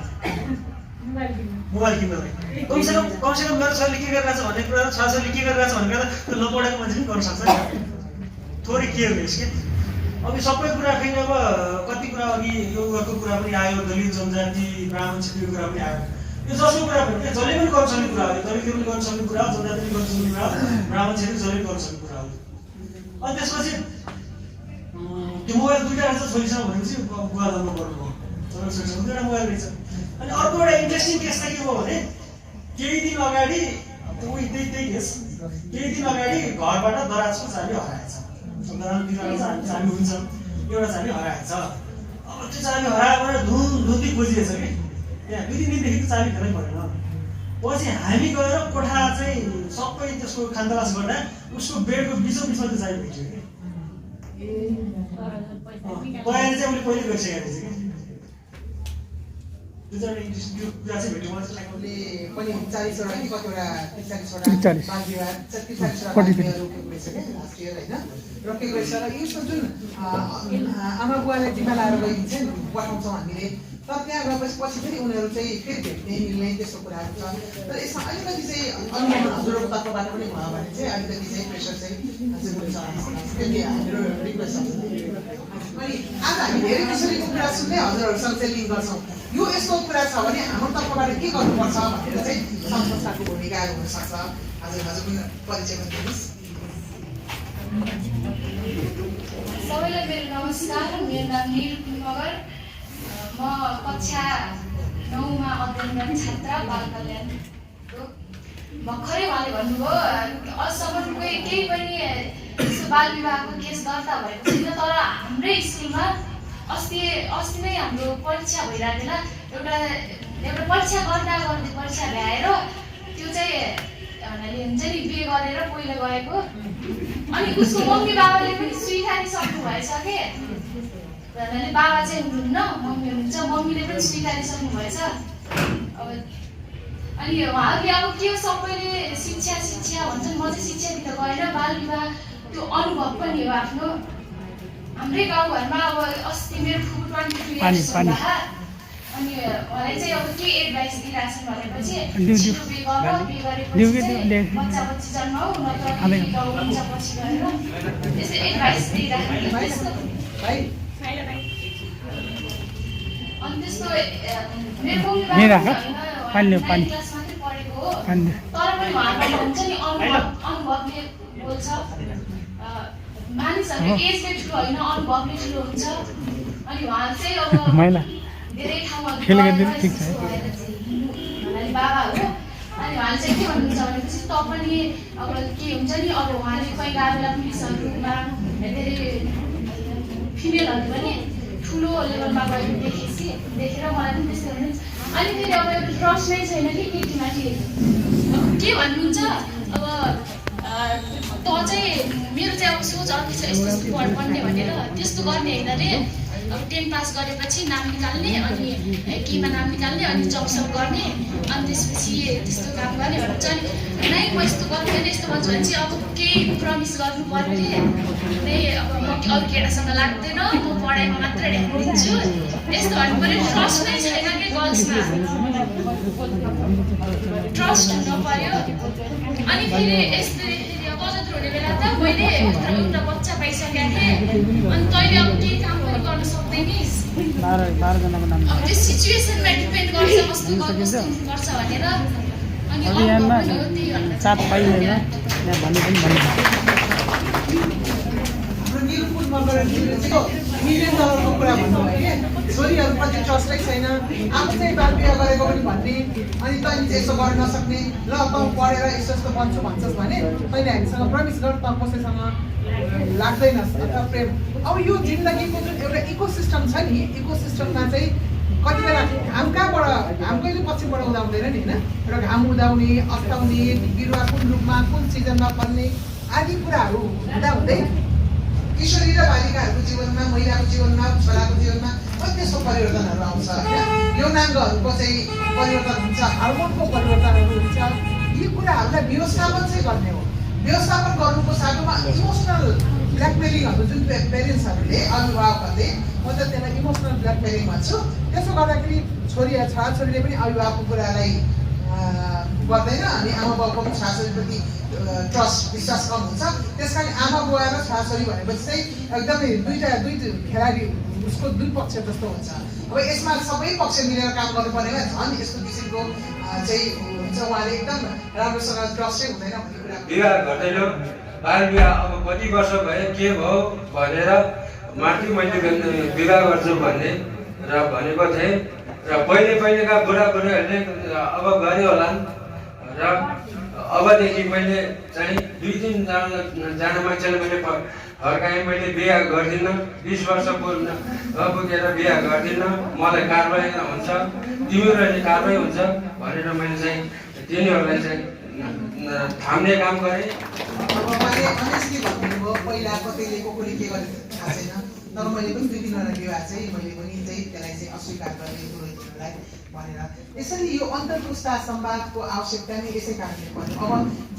मोबाइल किन्नलाई। कमसेकम मेरो छोरीले के गरिरहेछ भन्ने कुरा र छोराछोरीले के गरिरहेछ भन्ने कुरा त त्यो नपढेको मान्छे पनि गर्न सक्छ नि। थोरै केयरलेस के। अब सबै कुरा फेरि अब कति कुरा अघि यो अर्को कुरा पनि आयो, दलित जनजाति ब्राह्मण क्षेत्रीको कुरा पनि आयो। यो जसको कुरा पनि जसले पनि गर्न सक्ने कुरा हो, दलितले पनि गर्न सक्ने कुरा हो, जनजातिले पनि गर्न सक्ने कुरा हो, ब्राह्मण क्षेत्री जसले गर्न सक्ने कुरा हो। अनि त्यसपछि त्यो मोबाइल 2टा रहेछ छोरीसँग भनेपछि बुवा लाउनु पर्नु हो, छोरीसँग 2टा मोबाइल रहेछ। अनि अर्को एउटा इन्ट्रेस्टिङ केस चाहिँ के भयो भने केही दिन अगाडि त्यही केस, केही दिन अगाडि घरबाट दराजको चाबी हराएछ। चाबी हुन्छ, एउटा चाबी हराएछ। अब त्यो चाबी हरायो भने धुन्दी खोजिएछ कि त्यहाँ 2-3 दिनदेखि त चाबी फेरै परेन। पछि हामी गएर कोठा चाहिँ सबै त्यसको खानतलास गर्दा उसको बेडको बिचमा त्यो चाबी भेट्यो कि। तयारी चाहिँ उसले पहिले गरिसकेको रहेछ कि। त्यो कुरा चाहिँ भेट्यो मलाई चाहिँ उसले पनि 40वटा कि कतिवटा 43वटा बाल विवाह 43वटा रोकेको रहेछ क्या लास्ट इयर होइन, रोकेको रहेछ। र यसको जुन आमा बुवालाई जिम्मा लाएर गइदिन्छ नि, पठाउँछौँ हामीले, तर त्यहाँ गएपछि पछि फेरि उनीहरू चाहिँ फेरि भेट्ने मिल्ने त्यस्तो कुराहरू छ। तर यसमा अलिकति चाहिँ अनुमोदन हजुरको तर्फबाट पनि भयो भने चाहिँ अलिकति चाहिँ प्रेसर चाहिँ त्यति हाम्रो रिक्वेस्ट छ। अनि आज हामी धेरै त्यसरीको कुरा सुन्दै हजुरहरूसँग चाहिँ लिङ्क गर्छौँ। यो यस्तो कुरा छ भने हाम्रो तर्फबाट के गर्नुपर्छ भनेर चाहिँ संस्थाको भूमिकाहरू हुनसक्छ। हजुरको परिचय पनि दिनुहोस्। सबैलाई मेरो नमस्कार। मेरो नाम निरुपी मगर, म कक्षा 9मा अध्ययनरत छात्रा बाल कल्याणको। भर्खरै उहाँले भन्नुभयो अहिलेसम्म केही पनि बाल विवाहको केस दर्ता भएको छैन, तर हाम्रै स्कुलमा अस्ति नै हाम्रो परीक्षा भइरहेको बेला एउटा परीक्षा गर्दा परीक्षा भ्याएर त्यो चाहिँ भन्नाले हुन्छ नि बिहे गरेर पहिला गएको अनि उसको मम्मी बाबाले पनि स्वीकारिसक्नु भएछ के भन्नाले बाबा चाहिँ हुनुहुन्न मम्मी हुनुहुन्छ मम्मीले पनि स्वीकारिसक्नु भएछ अब अनि उहाँहरूले अब के सबैले शिक्षा भन्छन् म चाहिँ शिक्षातिर गएर बाल विवाह त्यो अनुभव पनि हो आफ्नो हाम्रै गाउँघरमा अब अस्ति मेरो फुपू 22 इयर्स हुँदा अनि उहाँलाई चाहिँ अब के एडभाइस दिइरहेको छन् भनेपछि छिटो बिहे गरेपछि बच्चा बच्ची जन्माऊ नत्र हुन्छ पछि गरेर त्यस्तै एडभाइस दिइरहेको अनि त्यस्तो मेरो मम्मी बाबा क्लास मात्रै पढेको हो तर पनि उहाँहरूले हुन्छ नि अनुभवले बोल्छ मानिसहरू एजले ठुलो होइन अनुभवले ठुलो हुन्छ अनि उहाँ चाहिँ अब धेरै ठाउँहरू बाबा हो अनि उहाँले चाहिँ के भन्नुहुन्छ भनेपछि तपाईले अब के हुन्छ नि अब उहाँले कहीँ गएको बेला पुलिसहरूमा धेरै फिमेलहरू पनि ठुलो लेभलमा गएको देखेर मलाई पनि त्यस्तो हुनुहुन्छ अनि फेरि अब एउटा ट्रस्ट नै छैन कि केटीमाथि के भन्नुहुन्छ अब त चाहिँ मेरो चाहिँ अब सोच अर्को छ यस्तो यस्तो पढ्ने भनेर त्यस्तो गर्ने होइन रे अब 10 पास गरेपछि नाम निकाल्ने अनि केमा नाम निकाल्ने अनि जबसब गर्ने अनि त्यसपछि त्यस्तो काम गर्ने भन्छ अनि नै म यस्तो गर्दैन यस्तो भन्छु भने चाहिँ अब केही प्रमिस गर्नु पर्ने नै अब म अरू केटासँग लाग्दैन म पढाइमा मात्र ध्यान दिन्छु यस्तो भन्नु पर्यो ट्रस्ट नै छैन कि गर्ल्समा ट्रस्ट हुनु पर्यो अनि फेरि यस्तो बजत हुने बेला त मैले एउटा बच्चा पाइसकेको थिएँ अनि तैँले अब केही काम पनि गर्न सक्दैनिस् अब त्यो सिचुएसनमा डिपेन्ड गर्छ कस्तो गर्नुपर्छ भनेर अनि $1 मिलियन कुरा भन्नुभयो कि छोरीहरूप्रति ट्रस्टै छैन आफू चाहिँ बाल बिहा गरेको पनि भन्ने अनि तैँले चाहिँ यसो गर्न नसक्ने ल त पढेर यस्तो यस्तो बन्छु भन्छस् भने तैँले हामीसँग प्रमिस गर त कसैसँग लाग्दैनस् अथवा प्रेम अब यो जिन्दगीको जुन एउटा इकोसिस्टम छ नि इकोसिस्टममा चाहिँ कति बेला घाम कहाँबाट घाम कहिले पछिबाट उदाउँदैन नि होइन एउटा घाम उदाउने अस्ताउने बिरुवा कुन रूपमा कुन सिजनमा फल्ने आदि कुराहरू हुँदै किशोरी र बालिकाहरूको जीवनमा महिलाको जीवनमा छोराको जीवनमा त्यस्तो परिवर्तनहरू आउँछ यौनाङ्गहरूको चाहिँ परिवर्तन हुन्छ हार्मोनको परिवर्तनहरू हुन्छ यी कुराहरूलाई व्यवस्थापन चाहिँ गर्ने हो व्यवस्थापन गर्नुको साथमा इमोसनल ब्ल्याकमेलिङहरू जुन पेरेन्ट्सहरूले अभिभावकहरूले म त त्यसलाई इमोसनल ब्ल्याकमेलिङ भन्छु त्यसो गर्दाखेरि छोराछोरीले पनि अभिभावकको कुरालाई गर्दैन अनि आमा बाउको पनि छोराछोरीप्रति ट्रस्ट विश्वास कम हुन्छ त्यस कारण आमा बुवा र छोराछोरी भनेपछि चाहिँ एकदमै दुई खेलाडी उसको दुई पक्ष जस्तो हुन्छ अब यसमा सबै पक्ष मिलेर काम गर्नु पर्नेमा झन् यस्तो किसिमको चाहिँ हुन्छ उहाँले एकदम राम्रोसँग ट्रस्टै हुँदैन भन्ने कुरा विवाह गर्दैन बाल विवाह अब कति वर्ष भयो के भयो भनेर माथि मैले विवाह गर्छु भन्ने र भनेको थिएँ र पहिलेका बुढाबुढीहरूले अब गरे होला र अबदेखि मैले चाहिँ 2-3 जना मान्छेले मैले फर्काएँ मैले बिहा गर्दिनँ 20 वर्ष पुगेर बिहा गर्दिनँ मलाई कारबाही हुन्छ तिमीहरूले कारबाही हुन्छ भनेर मैले चाहिँ तिनीहरूलाई चाहिँ थाम्ने काम गरेँ पहिला कतैले कसले के गरे थाहा छैन तर मैले पनि 2-3 विवाह चाहिँ मैले पनि चाहिँ त्यसलाई चाहिँ अस्वीकार गर्ने पुरोहितहरूलाई भनेर यसरी यो अन्तर्पुस्ता संवादको आवश्यकता नै यसै कारणले पर्यो अब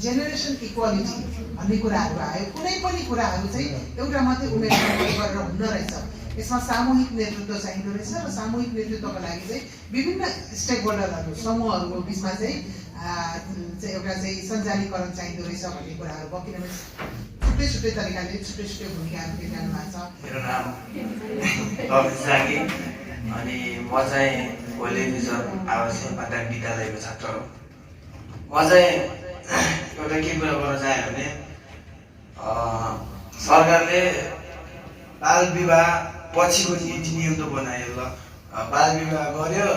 जेनेरेसन इक्वालिटी भन्ने कुराहरू आयो कुनै पनि कुराहरू चाहिँ एउटा मात्रै उमेरमा गरेर हुँदो रहेछ यसमा सामूहिक नेतृत्व चाहिँदो रहेछ र सामूहिक नेतृत्वको लागि चाहिँ विभिन्न स्टेक होल्डरहरू समूहहरूको बिचमा चाहिँ एउटा चाहिँ सञ्चालीकरण चाहिँदो रहेछ भन्ने कुराहरू भयो किनभने छुट्टै तरिकाले छुट्टै भूमिकाहरू खेलिरहनु भएको छ। मेरो नाम ललित जागी अनि म चाहिँ भोलिभिजन आवासीय माध्यमिक विद्यालयको छात्र हो। म चाहिँ एउटा के कुरा गर्न चाहेँ भने सरकारले बाल विवाह पछिको नीति नियम त बनायो ल बाल विवाह गर्यो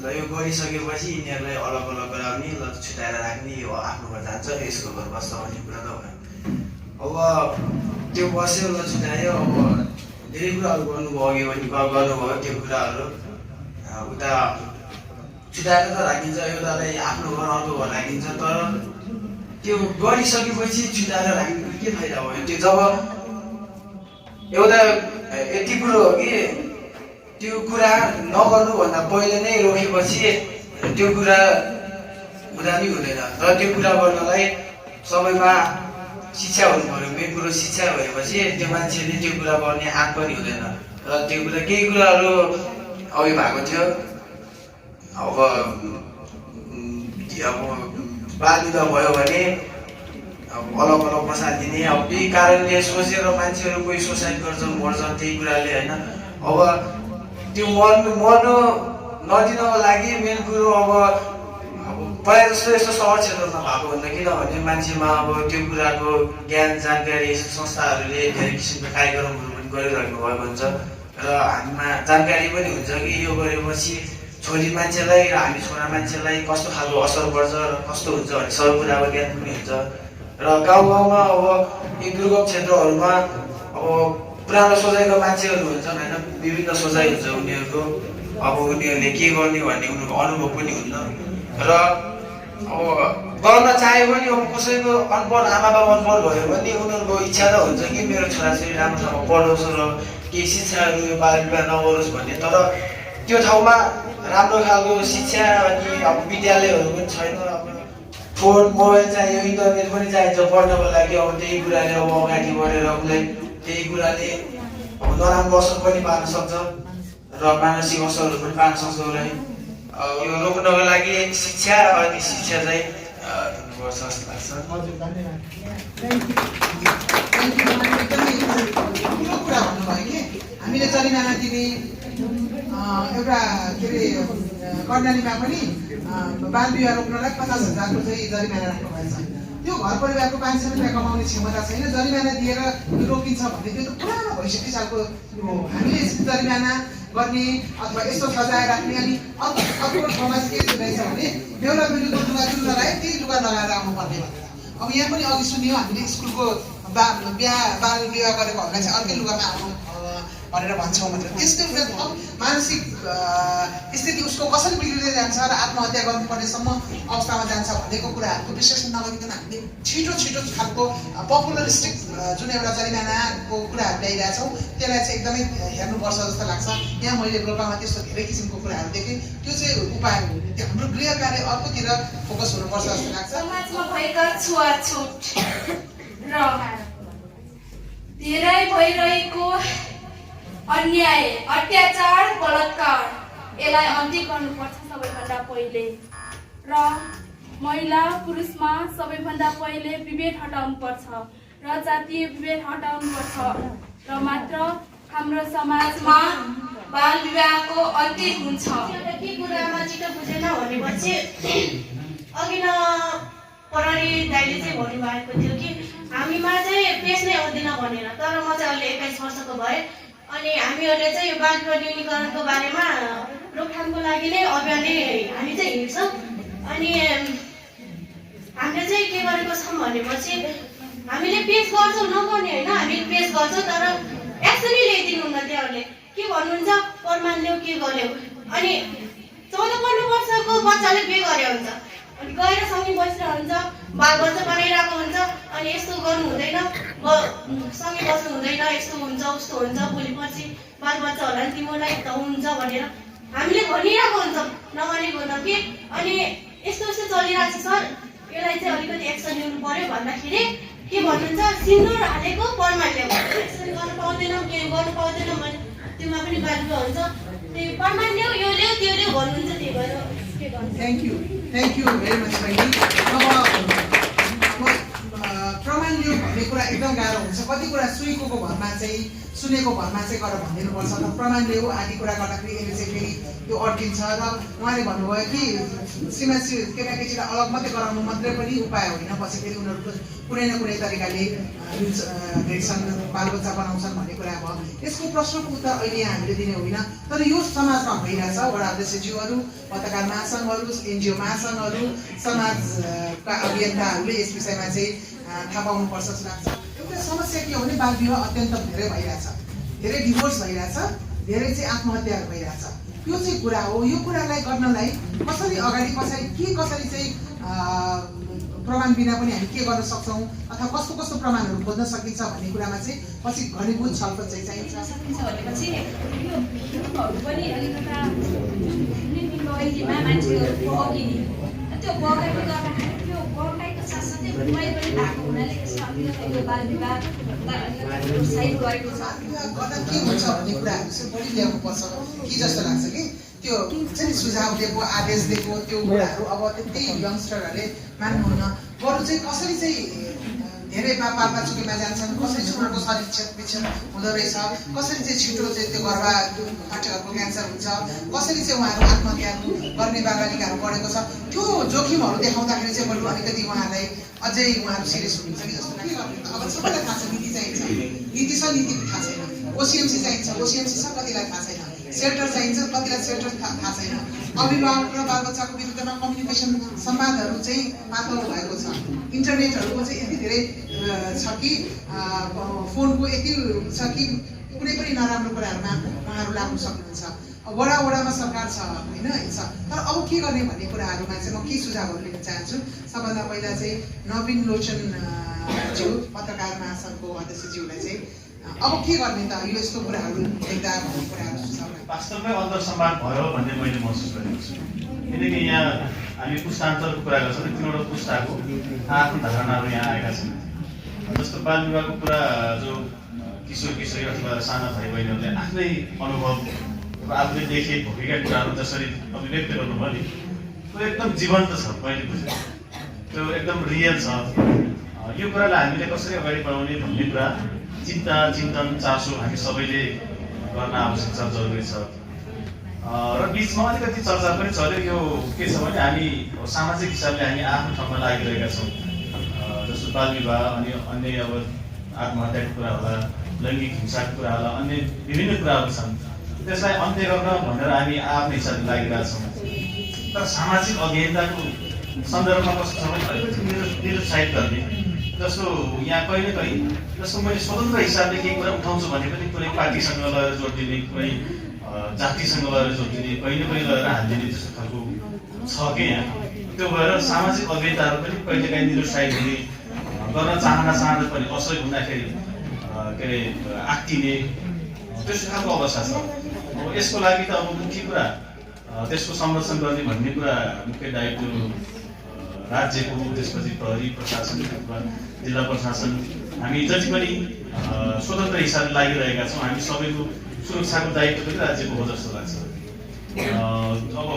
ल यो गरिसकेपछि यिनीहरूलाई अलग अलग गराउने ल छुट्याएर राख्ने यो आफ्नो घर जान्छ यसको घर बस्छ भन्ने कुरा त भयो। अब त्यो बस्यो ल छुट्यायो अब धेरै कुराहरू गर्नुभयो अघि पनि गर्नुभयो त्यो कुराहरू उता छुट्याएर त राखिन्छ एउटालाई आफ्नो घर अर्को घर राखिन्छ तर त्यो गरिसकेपछि छुट्याएर राख्नु के फाइदा भयो त्यो जब एउटा यति कुरो हो कि त्यो कुरा नगर्नुभन्दा पहिले नै रोकेपछि त्यो कुरा हुँदा नि हुँदैन र त्यो कुरा गर्नलाई सबैमा शिक्षा हुनु पर्यो मेन कुरो शिक्षा भएपछि त्यो मान्छेले त्यो कुरा गर्ने आँट पनि हुँदैन र त्यो कुरा केही कुराहरू अघि भएको थियो अब बाल विवाह भयो भने अलग अलग बसालिदिने अब त्यही कारणले सोचेर मान्छेहरू कोही सुसाइड गर्छ मर्छ त्यही कुराले होइन अब त्यो मर्नु नदिनको लागि मेन कुरो अब प्रायः जस्तो यस्तो सहर क्षेत्रमा भएको भन्दा किनभने मान्छेमा अब त्यो कुराको ज्ञान जानकारी यस्तो संस्थाहरूले धेरै किसिमको कार्यक्रमहरू पनि गरिरहेको भएको हुन्छ र हामीमा जानकारी पनि हुन्छ कि यो गरेपछि छोरी मान्छेलाई र हामी छोरा मान्छेलाई कस्तो खालको असर पर्छ र कस्तो हुन्छ भन्ने सबै कुराको ज्ञान पनि हुन्छ र गाउँ गाउँमा अब यी दुर्गम क्षेत्रहरूमा अब पुरानो सोचाइको मान्छेहरू हुन्छन् होइन विभिन्न सोचाइ हुन्छ उनीहरूको अब उनीहरूले के गर्ने भन्ने उनीहरूको अनुभव पनि हुन्न र अब गर्न चाहे पनि अब कसैको अनपढ आमा बाबा अनपढ भयो भने उनीहरूको इच्छा त हुन्छ कि मेरो छोराछोरी राम्रोसँग पढोस् र केही शिक्षाहरू यो बाल विवाह नगरोस् भन्ने तर त्यो ठाउँमा राम्रो खालको शिक्षा अनि अब विद्यालयहरू पनि छैन अब फोन मोबाइल चाहियो इन्टरनेट पनि चाहिन्छ पढ्नको लागि अब त्यही कुराले अब अगाडि बढेर उसलाई त्यही कुराले अब नराम्रो असर पनि पार्न सक्छ र मानसिक असरहरू पनि पार्न सक्छ उसलाई यो रोक्नको लागि शिक्षा अनि शिक्षा चाहिँ दिनुपर्छ जस्तो लाग्छ हजुर धन्यवाद ठुलो कुरा भन्नुभयो कि हामीले जरिमाना दिने एउटा के अरे कर्णालीमा पनि बाल विवाह रोक्नलाई 50,000 को चाहिँ जरिमाना राख्नु भएछ त्यो घर परिवारको 500 रुपियाँ कमाउने क्षमता छैन जरिमाना दिएर रोकिन्छ भने त्यो त पुरानो भइसक्यो सालको हामीले जरिमाना गर्ने अथवा यस्तो सजाय राख्ने अनि अर्को ठाउँमा चाहिँ के रहेछ भने बेहुला बेहुलीको लुगा जुन लगायो त्यही लुगा लगाएर आउनुपर्ने भनेर अब यहाँ पनि अघि सुन्यो हामीले स्कुलको बाल विवाह गरेकोहरूलाई चाहिँ अर्कै लुगामा आउनु भनेर भन्छौँ मात्र त्यस्तै अब मानसिक स्थिति उसको कसरी बिग्रिँदै जान्छ र आत्महत्या गर्नुपर्नेसम्म अवस्थामा जान्छ भनेको कुराहरूको विश्लेषण नगरिकन हामीले छिटो खालको पपुलरिस्टिक जुन एउटा जरिमानाको कुराहरू ल्याइरहेछौँ त्यसलाई चाहिँ एकदमै हेर्नुपर्छ जस्तो लाग्छ यहाँ मैले रोल्पामा त्यस्तो धेरै किसिमको कुराहरू देखेँ त्यो चाहिँ उपाय हो त्यो हाम्रो गृह कार्य अर्कोतिर फोकस हुनुपर्छ जस्तो लाग्छ समाजमा भएका छुवाछुत र धेरै भइरहेको अन्याय अत्याचार बलात्कार यसलाई अन्त्य गर्नुपर्छ सबैभन्दा पहिले र महिला पुरुषमा सबैभन्दा पहिले विभेद हटाउनुपर्छ र जातीय विभेद हटाउनुपर्छ र मात्र हाम्रो समाजमा बाल विवाहको अन्त्य हुन्छ के कुरामा चित्त बुझेन भनेपछि अघि न प्रहरी दाइले चाहिँ भन्नुभएको थियो कि हामीमा चाहिँ पेस नै आउँदैन भनेर तर म चाहिँ अहिले 21 वर्षको भएँ अनि हामीहरूले चाहिँ यो बाल विवाह न्यूनीकरणको बारेमा रोकथामको लागि नै अभियानै हामी चाहिँ हिँड्छौँ अनि हामीले चाहिँ के गरेको छौँ भनेपछि हामीले पेस गर्छौँ नगर्ने होइन हामीले पेस गर्छौँ तर एक्सनै ल्याइदिनुहुन्न त्यहाँहरूले के भन्नुहुन्छ प्रमाण ल्याऊ के गर्यो अनि 14-15 वर्षको बच्चाले के गरे हुन्छ अनि गएर सँगै बसिरहेको हुन्छ बालबच्चा बनाइरहेको हुन्छ अनि यस्तो गर्नु हुँदैन सँगै बस्नु हुँदैन यस्तो हुन्छ उस्तो हुन्छ भोलिपछि बालबच्चा होला नि तिमीलाई त हुन्छ भनेर हामीले भनिरहेको हुन्छ नमानेको हुँदा कि अनि यस्तो चलिरहेको छ सर यसलाई चाहिँ अलिकति एक्सन लिनु पर्यो भन्दाखेरि के भन्नुहुन्छ सिन्दुर हालेको प्रमाण ल्याऊ एक्सन गर्नु पाउँदैनौँ के गर्नु पाउँदैनौँ भने त्योमा पनि बालुवा हुन्छ त्यही प्रमाण ल्याऊ यो ल्याऊ त्यो ल्याऊ भन्नुहुन्छ त्यही भएर के गर्नु थ्याङ्क यू भेरी मच बहिनी अब प्रमाण लियो भन्ने कुरा एकदम गाह्रो हुन्छ कति कुरा सुनेको भरमा चाहिँ गएर भनिदिनुपर्छ र प्रमाण ल्याऊ आदि कुरा गर्दाखेरि यसले चाहिँ फेरि त्यो अड्किन्छ र उहाँले भन्नुभयो कि श्रीमती केटाकेटीलाई अलग मात्रै गराउनु मात्रै पनि उपाय होइन पछि फेरि उनीहरूको कुनै न कुनै तरिकाले भेट्छन् बालबच्चा बनाउँछन् भन्ने कुरा भयो यसको प्रश्नको उत्तर अहिले हामीले दिने होइन तर यो समाजमा भइरहेछ वडा अध्यक्षज्यूहरू पत्रकार महासङ्घहरू एनजिओ महासङ्घहरू समाजका अभियन्ताहरूले यस विषयमा चाहिँ थाहा पाउनुपर्छ जस्तो लाग्छ एउटा समस्या के हो भने बाल विवाह अत्यन्त धेरै भइरहेछ धेरै डिभोर्स भइरहेछ, धेरै चाहिँ आत्महत्याहरू भइरहेछ। यो चाहिँ कुरा हो। यो कुरालाई गर्नलाई कसरी अगाडि पछाडि कसरी चाहिँ प्रमाण बिना पनि हामी के गर्न सक्छौँ अथवा कस्तो कस्तो प्रमाणहरू खोज्न सकिन्छ भन्ने कुरामा चाहिँ पछि घनीभूत छलफल चाहिँ चाहिन्छ। सकिन्छ भनेपछि यो फिल्महरू पनि अलिकता मान्छेहरूको अघि त्यो बगाइले गर्दाखेरि त्यो बगाइको साथसाथै गुमाइ पनि भएको हुनाले यसमा अलिकता यो बाल विवाह प्रोत्साहित गरेको छ। गर्दा के हुन्छ भन्ने कुराहरू चाहिँ बढी ल्याउनु पर्छ कि जस्तो लाग्छ कि त्यो चाहिँ सुझाव दिएको आदेश दिएको त्यो कुराहरू अब त्यति यङ्स्टरहरूले मान्नुहुन्न। बरु चाहिँ कसरी चाहिँ धेरै पाल्पाचुकीमा जान्छन्, कसरी छोराको शरीर क्षतविक्षत हुँदो रहेछ, कसरी चाहिँ छिटो चाहिँ त्यो गर्भाशयको क्यान्सर हुन्छ, कसरी चाहिँ उहाँहरू आत्महत्या गर्ने बालबालिकाहरू बढेको छ, त्यो जोखिमहरू देखाउँदाखेरि चाहिँ बरु अलिकति उहाँहरूलाई अझै उहाँहरू सिरियस हुनुहुन्छ कि जस्तो के गर्ने त। अब सबैलाई थाहा छ नीति चाहिन्छ, नीति छ नीति थाहा छैन, ओसिएमसी चाहिन्छ, ओसिएमसी छ कतिलाई थाहा छैन, सेल्टर चाहिन्छ कतिलाई सेल्टर थाहा छैन। अभिभावक र बालबच्चाको विरुद्धमा कम्युनिकेसन संवादहरू चाहिँ पातलो भएको छ। इन्टरनेटहरूको चाहिँ यति धेरै छ कि फोनको यति छ कि कुनै पनि नराम्रो कुराहरूमा उहाँहरू लाग्नु सक्नुहुन्छ। वडा वडामा सरकार छ होइन छ, तर अब के गर्ने भन्ने कुराहरूमा चाहिँ म के सुझावहरू लिन चाहन्छु। सबभन्दा पहिला चाहिँ नवीन लोचन ज्यू पत्रकार महासङ्घको अध्यक्षज्यूलाई चाहिँ अब के गर्ने त यो यस्तो कुराहरू देख्दा भन्ने कुराहरू सुझाव। वास्तवमै अन्तर्सम्वाद भयो भन्ने मैले महसुस गरेको छु। किनकि यहाँ हामी पुस्तान्तरको कुरा गर्छौँ, तिनवटा पुस्ताको आफ्नो धारणाहरू यहाँ आएका छन्। जस्तो बाल विवाहको कुरा जो किशोर किशोरी अथवा साना भाइ बहिनीहरूले आफ्नै अनुभव आफूले देखे भोगेका कुराहरू जसरी अभिव्यक्त गर्नुभयो नि त्यो एकदम जीवन्त छ। मैले बुझेँ त्यो एकदम रियल छ। यो कुरालाई हामीले कसरी अगाडि बढाउने भन्ने कुरा चिन्ता चिन्तन चासो हामी सबैले गर्न आवश्यक छ, जरुरी छ। र बिचमा अलिकति चर्चा पनि चल्यो। यो के छ भने हामी सामाजिक हिसाबले हामी आफ्नो ठाउँमा लागिरहेका छौँ। जस्तो बाल विवाह अनि अन्य अब आत्महत्याको कुरा होला, लैङ्गिक हिंसाको कुरा होला, अन्य विभिन्न कुराहरू छन्। त्यसलाई अन्त्य गर्न भनेर हामी आफ्नो हिसाबले लागिरहेका छौँ। तर सामाजिक अभियन्ताको सन्दर्भमा कस्तो छ भने अलिकति निरुत्साहित गर्ने जस्तो यहाँ कहीँ न कहीँ जस्तो मैले स्वतन्त्र हिसाबले केही कुरा उठाउँछु भने पनि कुनै पार्टीसँग लगेर जोड दिने, कुनै जातिसँग लगेर जोड दिने, कहीँ न कहीँ लगेर हालिदिने जस्तो खालको छ कि यहाँ। त्यो भएर सामाजिक अभियन्ताहरू पनि कहिलेकाहीँ निरुत्साहित हुने, गर्न चाहँदा पनि असहयोग हुँदाखेरि के अरे आत्तिने त्यस्तो खालको अवस्था छ। अब यसको लागि त अब मुख्य कुरा त्यसको संरक्षण गर्ने भन्ने कुरा मुख्य दायित्व राज्यको, त्यसपछि प्रहरी प्रशासन अथवा जिल्ला प्रशासन हामी जति पनि स्वतन्त्र हिसाबले लागिरहेका छौँ। हामी सबैको सुरक्षाको दायित्व पनि राज्यको हो जस्तो लाग्छ। अब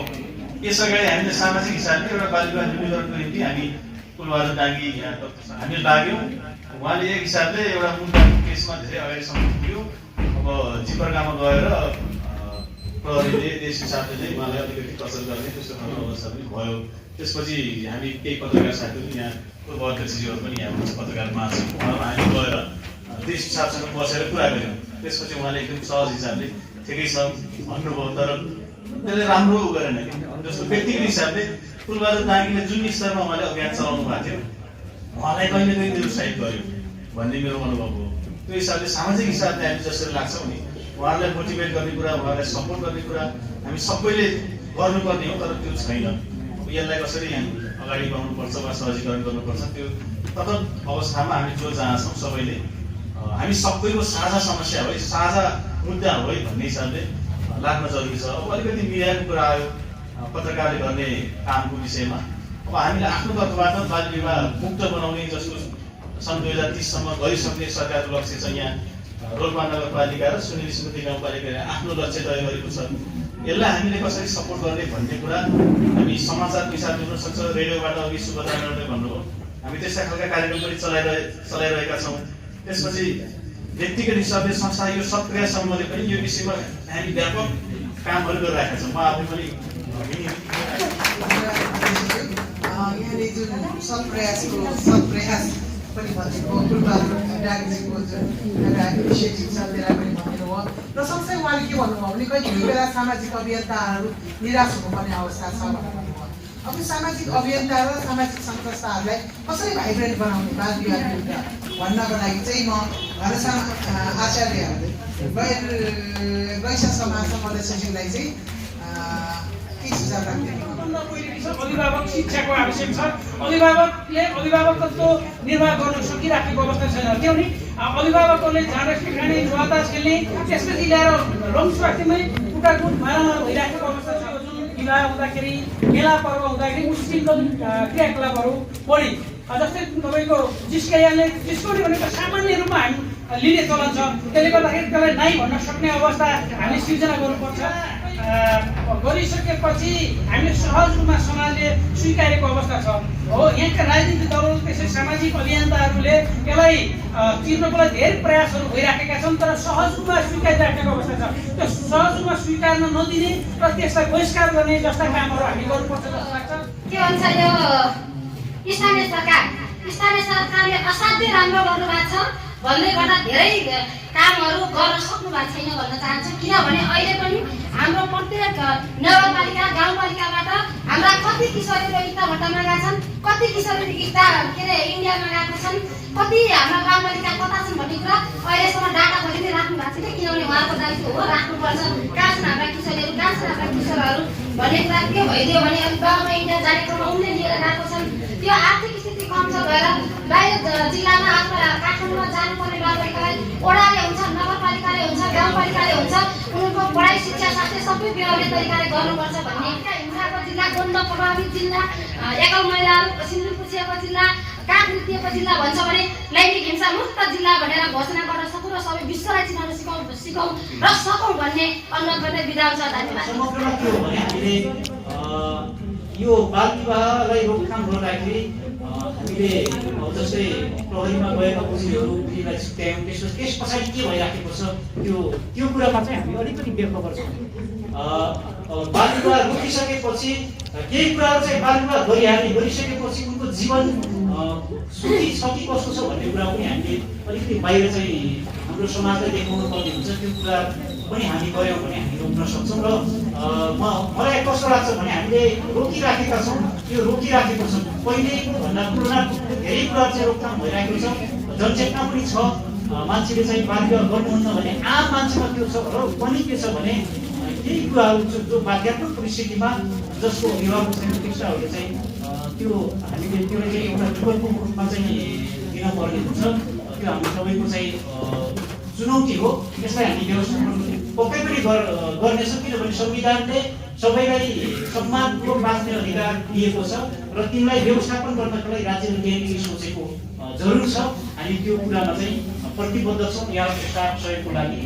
यस अगाडि हामीले सामाजिक हिसाबले एउटा बाल विवाह न्यूनीकरणको निम्ति हामी कुलबहादुर डाङ्गी यहाँ हामी लाग्यौँ। उहाँले एक हिसाबले एउटा मुद्दाको केसमा धेरै अगाडिसम्म पुग्यो। अब जिपरगामा गएर प्रहरीले त्यस हिसाबले नै उहाँलाई अलिकति कसर गर्ने त्यस्तो खालको अवस्था पनि भयो। त्यसपछि हामी केही पत्रकार साथीहरू यहाँ पूर्व अध्यक्षज्यूहरू पनि यहाँ पत्रकार महासङ्घ उहाँहरू हामी गएर देश हिसाबसँग बसेर कुरा गऱ्यौँ। त्यसपछि उहाँले एकदम सहज हिसाबले ठिकै छ भन्नुभयो। तर त्यसले राम्रो गरेन कि जस्तो व्यक्तिगत हिसाबले कुलबहादुर डाङ्गीले जुन स्तरमा उहाँले अभियान चलाउनु भएको थियो उहाँलाई कहीँ न कहीँ निरुत्साहित गर्यो भन्ने मेरो अनुभव हो। त्यो हिसाबले सामाजिक हिसाबले हामी जसरी लाग्छौँ नि उहाँहरूलाई मोटिभेट गर्ने कुरा, उहाँलाई सपोर्ट गर्ने कुरा हामी सबैले गर्नुपर्ने हो। तर त्यो छैन। यसलाई कसरी हामी अगाडि बढाउनुपर्छ वा सहजीकरण गर्नुपर्छ त्यो तत्त अवस्थामा हामी जो जहाँ छौँ सबैले हामी सबैको साझा समस्या हो, साझा मुद्दा हो भन्ने हिसाबले लाग्न जरुरी छ। अब अलिकति मिडियाको कुरा आयो पत्रकारले गर्ने कामको विषयमा। अब हामीले आफ्नो तर्फबाट बाल विवाह मुक्त बनाउने जस्तो सन् 2030सम्म गरिसक्ने सरकारको लक्ष्य छ। यहाँ रोल्पा नगरपालिका र सुनिल स्मृति गाउँपालिकाले आफ्नो लक्ष्य तय गरेको छ। यसलाई हामीले कसरी सपोर्ट गर्ने भन्ने कुरा हामी समाचारको हिसाबले हुन सक्छ। रेडियोबाट अघि सुभद्रा म्याडमले भन्नुभयो हामी त्यस्ता खालका कार्यक्रम पनि चलाइरहेका छौँ। त्यसपछि व्यक्तिगत हिसाबले संस्था यो सक्रिय समूहले पनि यो विषयमा हामी व्यापक कामहरू गरिरहेका छौँ। म आफै पनि यहाँले जुन सत्प्रयास पनि भनेको कुलबहादुर डाङ्गीको जुन एउटा इनिसिएटिभ छ त्यसलाई पनि भन्नुभयो र सँगसँगै उहाँले के भन्नुभयो भने कहिले बेला सामाजिक अभियन्ताहरू निराश हुनुपर्ने अवस्था छ भन्नुभयो। अब सामाजिक अभियन्ता र सामाजिक संस्थाहरूलाई कसरी भाइब्रेन्ट बनाउने बाल विवाह विरुद्ध भन्नको लागि चाहिँ म घनश्याम आचार्य वैश्य समाजका सदस्यज्यूलाई चाहिँ के सुझाव राख्दै अभिभावक शिक्षाको आवश्यक छ। अभिभावकले अभिभावकत्व निर्वाह गर्न सकिराखेको अवस्था छैन। किनभने अभिभावकहरूले झाँडा खाने जुवातास खेल्ने त्यसपछि ल्याएर रङस्वास्थ्यमै कुटाकुट मारामार भइराखेको अवस्था छ। जुन विवाह हुँदाखेरि मेला पर्व हुँदाखेरि मुस्लिमको क्रियाकलापहरू बढी जस्तै तपाईँको जिस्कौनी भनेको सामान्य रूपमा हामी लिने चलन छ। त्यसले गर्दाखेरि त्यसलाई नाइ भन्न सक्ने अवस्था हामीले सिर्जना गर्नुपर्छ। गरिसकेपछि हामीले सहज रूपमा समाजले स्वीकारेको अवस्था छ। हो यहाँका राजनीतिक दलहरू त्यसै सामाजिक अभियन्ताहरूले यसलाई चिर्नको लागि धेरै प्रयासहरू भइराखेका छन्, तर सहज रूपमा स्वीकारिराखेको अवस्था छ। त्यो सहज रूपमा स्वीकार्न नदिने र त्यसलाई बहिष्कार गर्ने जस्ता कामहरू हामी गर्नुपर्छ जस्तो लाग्छ। के भन्छ यो स्थानीय सरकारले असाध्यै राम्रो गर्नुभएको छ भन्दै गर्दा धेरै कामहरू गर्न सक्नु भएको छैन भन्न चाहन्छु। किनभने अहिले पनि हाम्रो प्रत्येक नगरपालिका गाउँपालिकाबाट हाम्रा कति किशोरीले इँटा भट्टामा गएका छन्, कति किशोरीले इँटा इन्डियामा गएका छन्, कति हाम्रा गाउँपालिका कता छन् भन्ने कुरा अहिलेसम्म डाटा खोली नै राख्नु भएको छैन। किनभने उहाँको दायित्व हो, राख्नुपर्छ। कहाँ छन् हाम्रा किशोरीहरू, कहाँ छन् हाम्रा किशोरहरू भन्ने कुरा के भइदियो भने अब गाउँमा इन्डिया जाने क्रममा उनले लिएर गएको छन्। त्यो आर्थिक स्थिति कमजोर भएर बाहिर जिल्लामा आफ्नो काठमाडौँमा जानुपर्ने नगरपालिकालाई वडाले हुन्छ, नगरपालिकाले हुन्छ, गाउँपालिकाले हुन्छ, उनको पढाइ शिक्षा स्वास्थ्य सबै बेहोर्ने तरिकाले गर्नुपर्छ भन्ने हिंसाको जिल्ला, द्वन्द प्रभावित जिल्ला, एकल महिलाहरू सिन्दुर जिल्ला, काठ नृत्यको जिल्ला भन्छ भने लैङ्गिक हिंसा मुक्त जिल्ला भनेर घोषणा गर्न सकौँ र सबै विश्वलाई चिनाउन सिकौँ र सकौँ भन्ने अनुरोध गर्दै बिदा हुन्छ। धन्यवाद। समग्रमा के हो भने हामीले यो बाल विवाहलाई रोकथाम गर्दाखेरि हामीले जस्तै प्रहरीमा गएका पुलिसहरूलाई छुट्यायौँ, त्यस पछाडि के भइराखेको छ त्यो कुरामा चाहिँ हामी अलिकति व्यक्त गर्छौँ। बाल विवाह रोकिसकेपछि केही कुराहरू चाहिँ बाल विवाह गरिसकेपछि उनको जीवन सुखी छ कि कस्तो छ भन्ने कुरा पनि हामीले अलिकति बाहिर चाहिँ हाम्रो समाजलाई देखाउनु पर्ने हुन्छ। त्यो कुरा पनि हामी गऱ्यौँ भने हामी रोक्न सक्छौँ। र मलाई कस्तो लाग्छ भने हामीले रोकिराखेका छौँ, यो रोकिराखेको छ। पहिलेको भन्दा तुलना धेरै कुरा चाहिँ रोकथाम भइरहेको छ, जनचेतना पनि छ। मान्छेले चाहिँ बाल विवाह गर्नुहुन्न भने आम मान्छेमा त्यो छ र पनि के छ भने केही कुराहरू जो बाध्यात्मक परिस्थितिमा जसको अभिभावक छैन शिक्षाहरूले चाहिँ त्यो हामीले त्यो चाहिँ एउटा जीवनको रूपमा चाहिँ दिनपर्ने हुन्छ। त्यो हाम्रो सबैको चाहिँ चुनौती हो। यसलाई हामी व्यवस्थापन पक्कै पनि गर्नेछौँ, किनभने संविधानले सबैलाई सम्मानपूर्वक बाँच्ने अधिकार दिएको छ र तिनलाई व्यवस्थापन गर्नको लागि राज्यले केही सोचेको जरुर छ। हामी त्यो कुरामा चाहिँ प्रतिबद्ध छौँ। यहाँको साथ सहयोगको लागि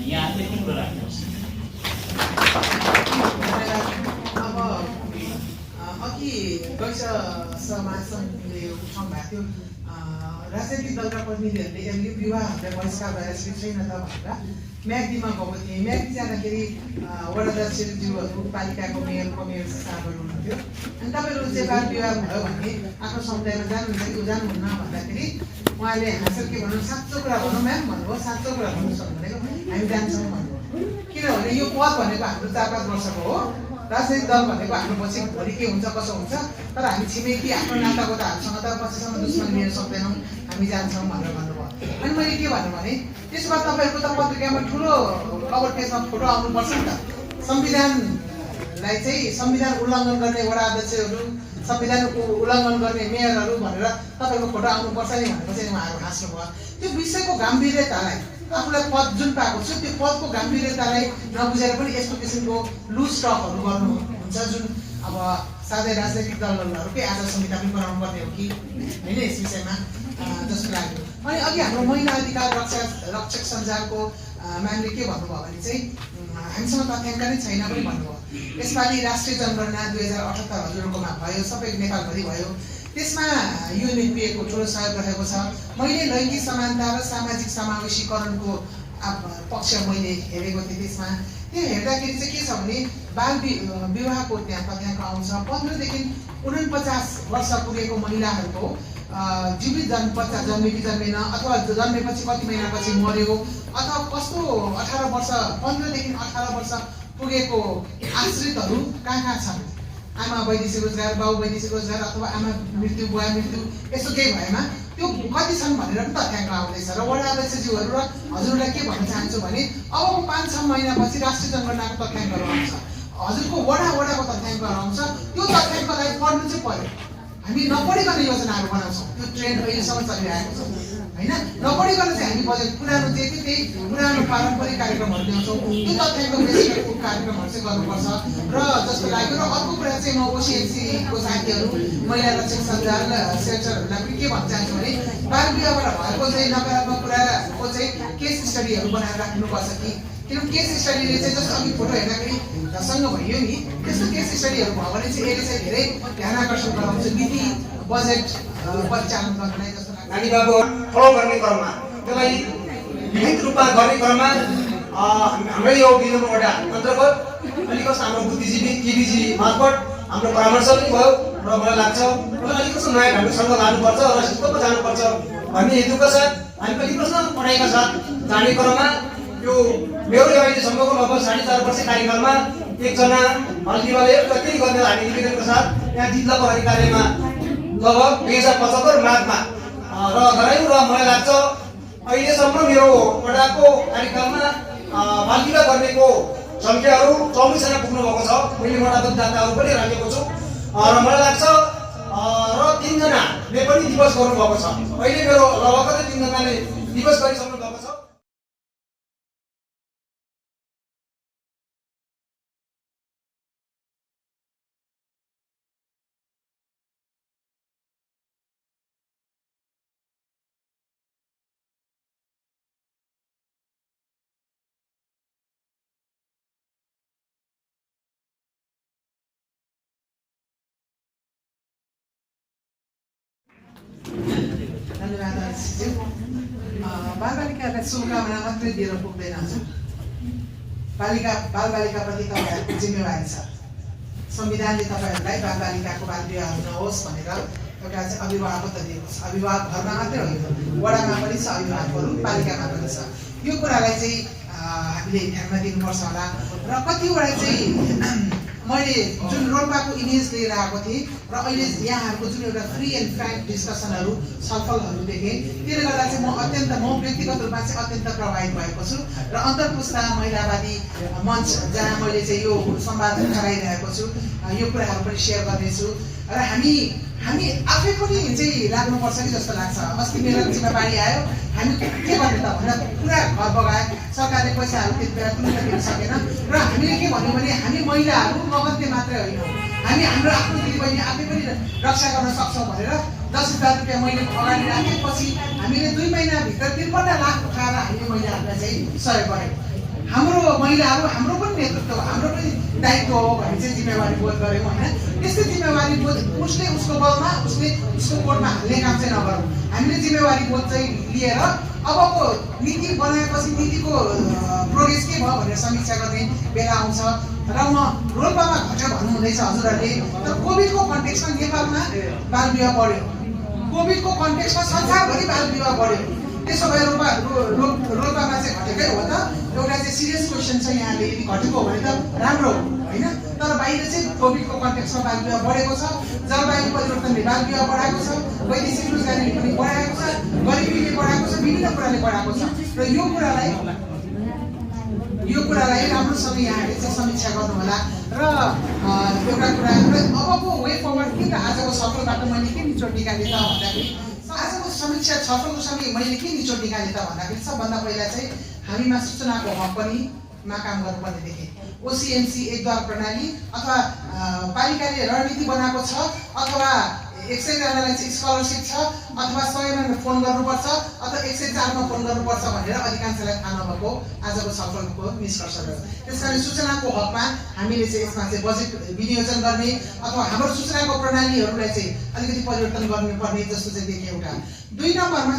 यहाँ यति कुरा राख्नुहोस्। अब अघि वैश्य समाजले उठाउनु भएको थियो राजनैतिक दलका प्रतिनिधिहरूले यसले विवाहहरूलाई बहिष्कार गरेर छैन त भनेर म्याग्दीमा गएको थिएँ। म्याग्दी जाँदाखेरि वडा अध्यक्षज्यूहरू, पालिकाको मेयर साहबहरू हुनुहुन्थ्यो। अनि तपाईँहरू चाहिँ बाल विवाह भयो भने आफ्नो समुदायमा जानुहुन्छ कि जानुहुन्न भन्दाखेरि उहाँले हाँसेर के भन्नु, साँचो कुरा भनौँ म्याम भन्नुभयो, साँचो कुरा भन्नुहोस् भनेको हामी जान्छौँ भन्नुभयो। किनभने यो पद भनेको हाम्रो 4-5 वर्षको हो, राजनैतिक दल भनेको हाम्रो पछि भोलि के हुन्छ कसो हुन्छ, तर हामी छिमेकी आफ्नो नातागोताहरूसँग त पछिसम्म दुश्मन लिन सक्दैनौँ, हामी जान्छौँ भनेर भन्नुभयो। अनि मैले के भन्नु भने त्यसो भए तपाईँहरूको त पत्रिकामा ठुलो कभर पेजमा फोटो आउनुपर्छ नि त। संविधानलाई चाहिँ संविधान उल्लङ्घन गर्ने वडा अध्यक्षहरू, संविधान उल्लङ्घन गर्ने मेयरहरू भनेर तपाईँको फोटो आउनुपर्छ नि भनेको चाहिँ उहाँहरू हाँस्नुभयो। त्यो विषयको गम्भीर्यतालाई आफूलाई पद जुन पाएको छु त्यो पदको गम्भीर्यतालाई नबुझेर पनि यस्तो किसिमको लुज टकहरू गर्नुहुन्छ जुन अब साथै राजनैतिक दलहरूकै आचार संहिता पनि बनाउनु पर्ने हो कि होइन यस विषयमा जस्तो लाग्यो। अनि अघि हाम्रो महिला अधिकार रक्षक सञ्जालको म्यामले के भन्नुभयो भने चाहिँ हामीसँग तथ्याङ्क नै छैन पनि भन्नुभयो। यसपालि राष्ट्रिय जनगणना 2078 हजुरकोमा भयो, सबै नेपालभरि भयो। त्यसमा युएनएफपीएको ठुलो सहयोग रहेको छ। मैले लैङ्गिक समानता र सामाजिक समावेशीकरणको पक्ष मैले हेरेको थिएँ। त्यसमा त्यो हेर्दाखेरि चाहिँ के छ भने बाल विवाहको त्यहाँ तथ्याङ्क आउँछ। 15 देखि 49 वर्ष पुगेको महिलाहरूको जीवित बच्चा जन्मे कि जन्मेन, अथवा जन्मेपछि कति महिनापछि मर्यो, अथवा कस्तो 18 वर्ष 15 देखि 18 वर्ष पुगेको आश्रितहरू कहाँ छन् आमा वैदेशिक रोजगार, बाउ वैदेशिक रोजगार अथवा आमा मृत्यु, बुवा मृत्यु यस्तो केही भएमा त्यो कति छन् भनेर पनि तथ्याङ्क आउँदैछ। र वडा अध्यक्षज्यूहरू र हजुरलाई के भन्न चाहन्छु भने अबको 5-6 महिनापछि राष्ट्रिय जनगणनाको तथ्याङ्कहरू आउँछ, हजुरको वडाको तथ्याङ्कहरू आउँछ। त्यो तथ्याङ्कलाई पढ्नु चाहिँ पर्यो। हामी नपढिकन योजनाहरू बनाउँछौँ, त्यो ट्रेन्ड अहिलेसम्म चलिरहेको छ होइन। नपढिकन चाहिँ हामी बजेट पुरानो जे थियो त्यही पुरानो पारम्परिक कार्यक्रमहरू ल्याउँछौँ, त्यो तथ्याङ्क बेसिकको कार्यक्रमहरू चाहिँ गर्नुपर्छ। र जस्तो लाग्यो। र अर्को कुरा चाहिँ म ओसिएनसीको साथीहरू, महिला रक्षक सञ्जाल सेल्टरहरूलाई पनि के भन्न चाहन्छु भने बाल विवाहबाट भएको चाहिँ नकारात्मक कुराको चाहिँ केस स्टडीहरू बनाएर राख्नुपर्छ कि, किनभने केस स्टडीले चाहिँ जस्तो अघि फोटो हेर्दाखेरि सँग भयो नि, त्यस्तो केस स्टडीहरू भयो भने चाहिँ यसले चाहिँ धेरै ध्यान आकर्षण गराउँछ नीति बजेट परिचालन गर्नलाई जस्तो लाग्छ। नानी बाबु फलो गर्ने क्रममा त्यसलाई विहित रूपमा गर्ने क्रममा हाम्रो यो विजुको वडा अन्तर्गत अलिक कस्तो हाम्रो बुद्धिजीवी केबीजी मार्फत हाम्रो परामर्श पनि भयो र मलाई लाग्छ अलिक कस्तो नयाँ ढङ्गसँग लानुपर्छ र सिस्टममा जानुपर्छ भन्ने हेतुका साथ हामी अलिक कस्तो पढाइका साथ जाने क्रममा यो मेरो यो अहिलेसम्मको लगभग 4.5 वर्ष कार्यकालमा एकजना बालविवाहले कति गर्ने हामी निवेदनको साथ यहाँ जिल्ला प्रहरी कार्यालयमा लगभग 2075 माघमा र गरायौँ। र मलाई लाग्छ अहिलेसम्म मेरो वडाको कार्यकालमा बालविवाह गर्नेको सङ्ख्याहरू 24 जना पुग्नु भएको छ। मैले वडाको डाटाहरू पनि राखेको छु र मलाई लाग्छ र 3 जनाले पनि दिवस गर्नुभएको छ। अहिले मेरो लगभग 3 जनाले दिवस गरिसक्नु भएको छ। धन्यवाद आशिषज्यू। बालबालिकाहरूलाई शुभकामना मात्रै दिएर पुग्दैन हजुर। बालबालिकाप्रति तपाईँहरूको जिम्मेवारी छ। संविधानले तपाईँहरूलाई बालबालिकाको बाल विवाह नहोस् भनेर एउटा चाहिँ अभिभावकत्व दिएको छ। अभिभावक घरमा मात्रै होइन, वडामा पनि छ अभिभावकहरू, पालिकामा पनि छ। यो कुरालाई चाहिँ हामीले ध्यानमा दिनुपर्छ होला। र कतिवटा चाहिँ मैले जुन रोल्पाको इमेज लिएर आएको थिएँ र अहिले यहाँहरूको जुन एउटा फ्री एन्ड फ्र्याङ्क डिस्कसनहरू छलफलहरू देखेँ, त्यसले गर्दा चाहिँ म व्यक्तिगत रूपमा चाहिँ अत्यन्त प्रभावित भएको छु। र अन्तर्पुस्ता महिलावादी मञ्च जहाँ मैले चाहिँ यो संवाद गराइरहेको छु, यो कुराहरू पनि सेयर गर्नेछु। र हामी आफै पनि चाहिँ लाग्नुपर्छ कि जस्तो लाग्छ। अस्ति मेरो जिम्मेवारी आयो, हामी के गर्ने त भनेर पुरा घर बगाए, सरकारले पैसाहरू त्यति बेला तुरन्त दिन सकेन। र हामीले के भन्यौँ भने हामी महिलाहरू मगन्ते मात्रै होइनौँ, हामी हाम्रो आफ्नो दिदीबहिनी आफै पनि रक्षा गर्न सक्छौँ भनेर 10,000 रुपियाँ मैले अगाडि राखेपछि हामीले 2 महिनाभित्र 53 लाख उठाएर हामीले महिलाहरूलाई चाहिँ सहयोग गऱ्यौँ। हाम्रो महिलाहरू, हाम्रो पनि नेतृत्व, हाम्रो पनि दायित्व हो भने चाहिँ जिम्मेवारी बोध गऱ्यौँ होइन। त्यस्तै जिम्मेवारी बोध उसले उसको बलमा उसले उसको कोर्टमा हाल्ने काम चाहिँ नगरौँ। हामीले जिम्मेवारी बोध चाहिँ लिएर अबको नीति बनाएपछि नीतिको प्रोग्रेस के भयो भनेर समीक्षा गर्ने बेला आउँछ। र म रोल्पामा घट्यो भन्नुहुँदैछ हजुरहरूले, तर कोभिडको कन्टेक्स्टमा नेपालमा बाल विवाह बढ्यो, कोभिडको कन्टेक्स्टमा संसारभरि बाल विवाह बढ्यो। त्यसो भए रोल्पामा चाहिँ घटेकै हो त? एउटा चाहिँ सिरियस क्वेसन छ यहाँले, यदि घटेको हो भने त राम्रो हो होइन। तर बाहिर चाहिँ कोभिडको कन्टेक्स्टमा बाल विवाह बढेको छ, जलवायु परिवर्तनले बाल विवाह बढाएको छ, वैदेशिक रोजगारीले पनि बढाएको छ, गरिबीले बढाएको छ, विभिन्न कुराले बढाएको छ। र यो कुरालाई राम्रोसँग यहाँले चाहिँ समीक्षा गर्नुहोला। र एउटा कुरा अबको वे फरवर्ड के त आजको सफलबाट मैले के निचोड निकालेँ त भन्दाखेरि, आजको समीक्षा छलफलको समय मैले के निचोड निकालेँ त भन्दाखेरि सबभन्दा पहिला चाहिँ हामीमा सूचनाको हक पनि मा काम गर्नुपर्ने देखेँ। ओसिएमसी एकद्वार प्रणाली अथवा पालिकाले रणनीति बनाएको छ अथवा 100 जनालाई चाहिँ स्कलरसिप छ अथवा 100 मा फोन गर्नुपर्छ अथवा 104 मा फोन गर्नुपर्छ भनेर अधिकांशलाई थाहा नभएको आजको छलफलको निष्कर्ष रह्यो। त्यसकारण सूचनाको हकमा हामीले चाहिँ यसमा चाहिँ बजेट विनियोजन गर्ने अथवा हाम्रो सूचनाको प्रणालीहरूलाई चाहिँ अलिकति परिवर्तन गर्नुपर्ने जस्तो चाहिँ देखेँ एउटा। 2 नम्बरमा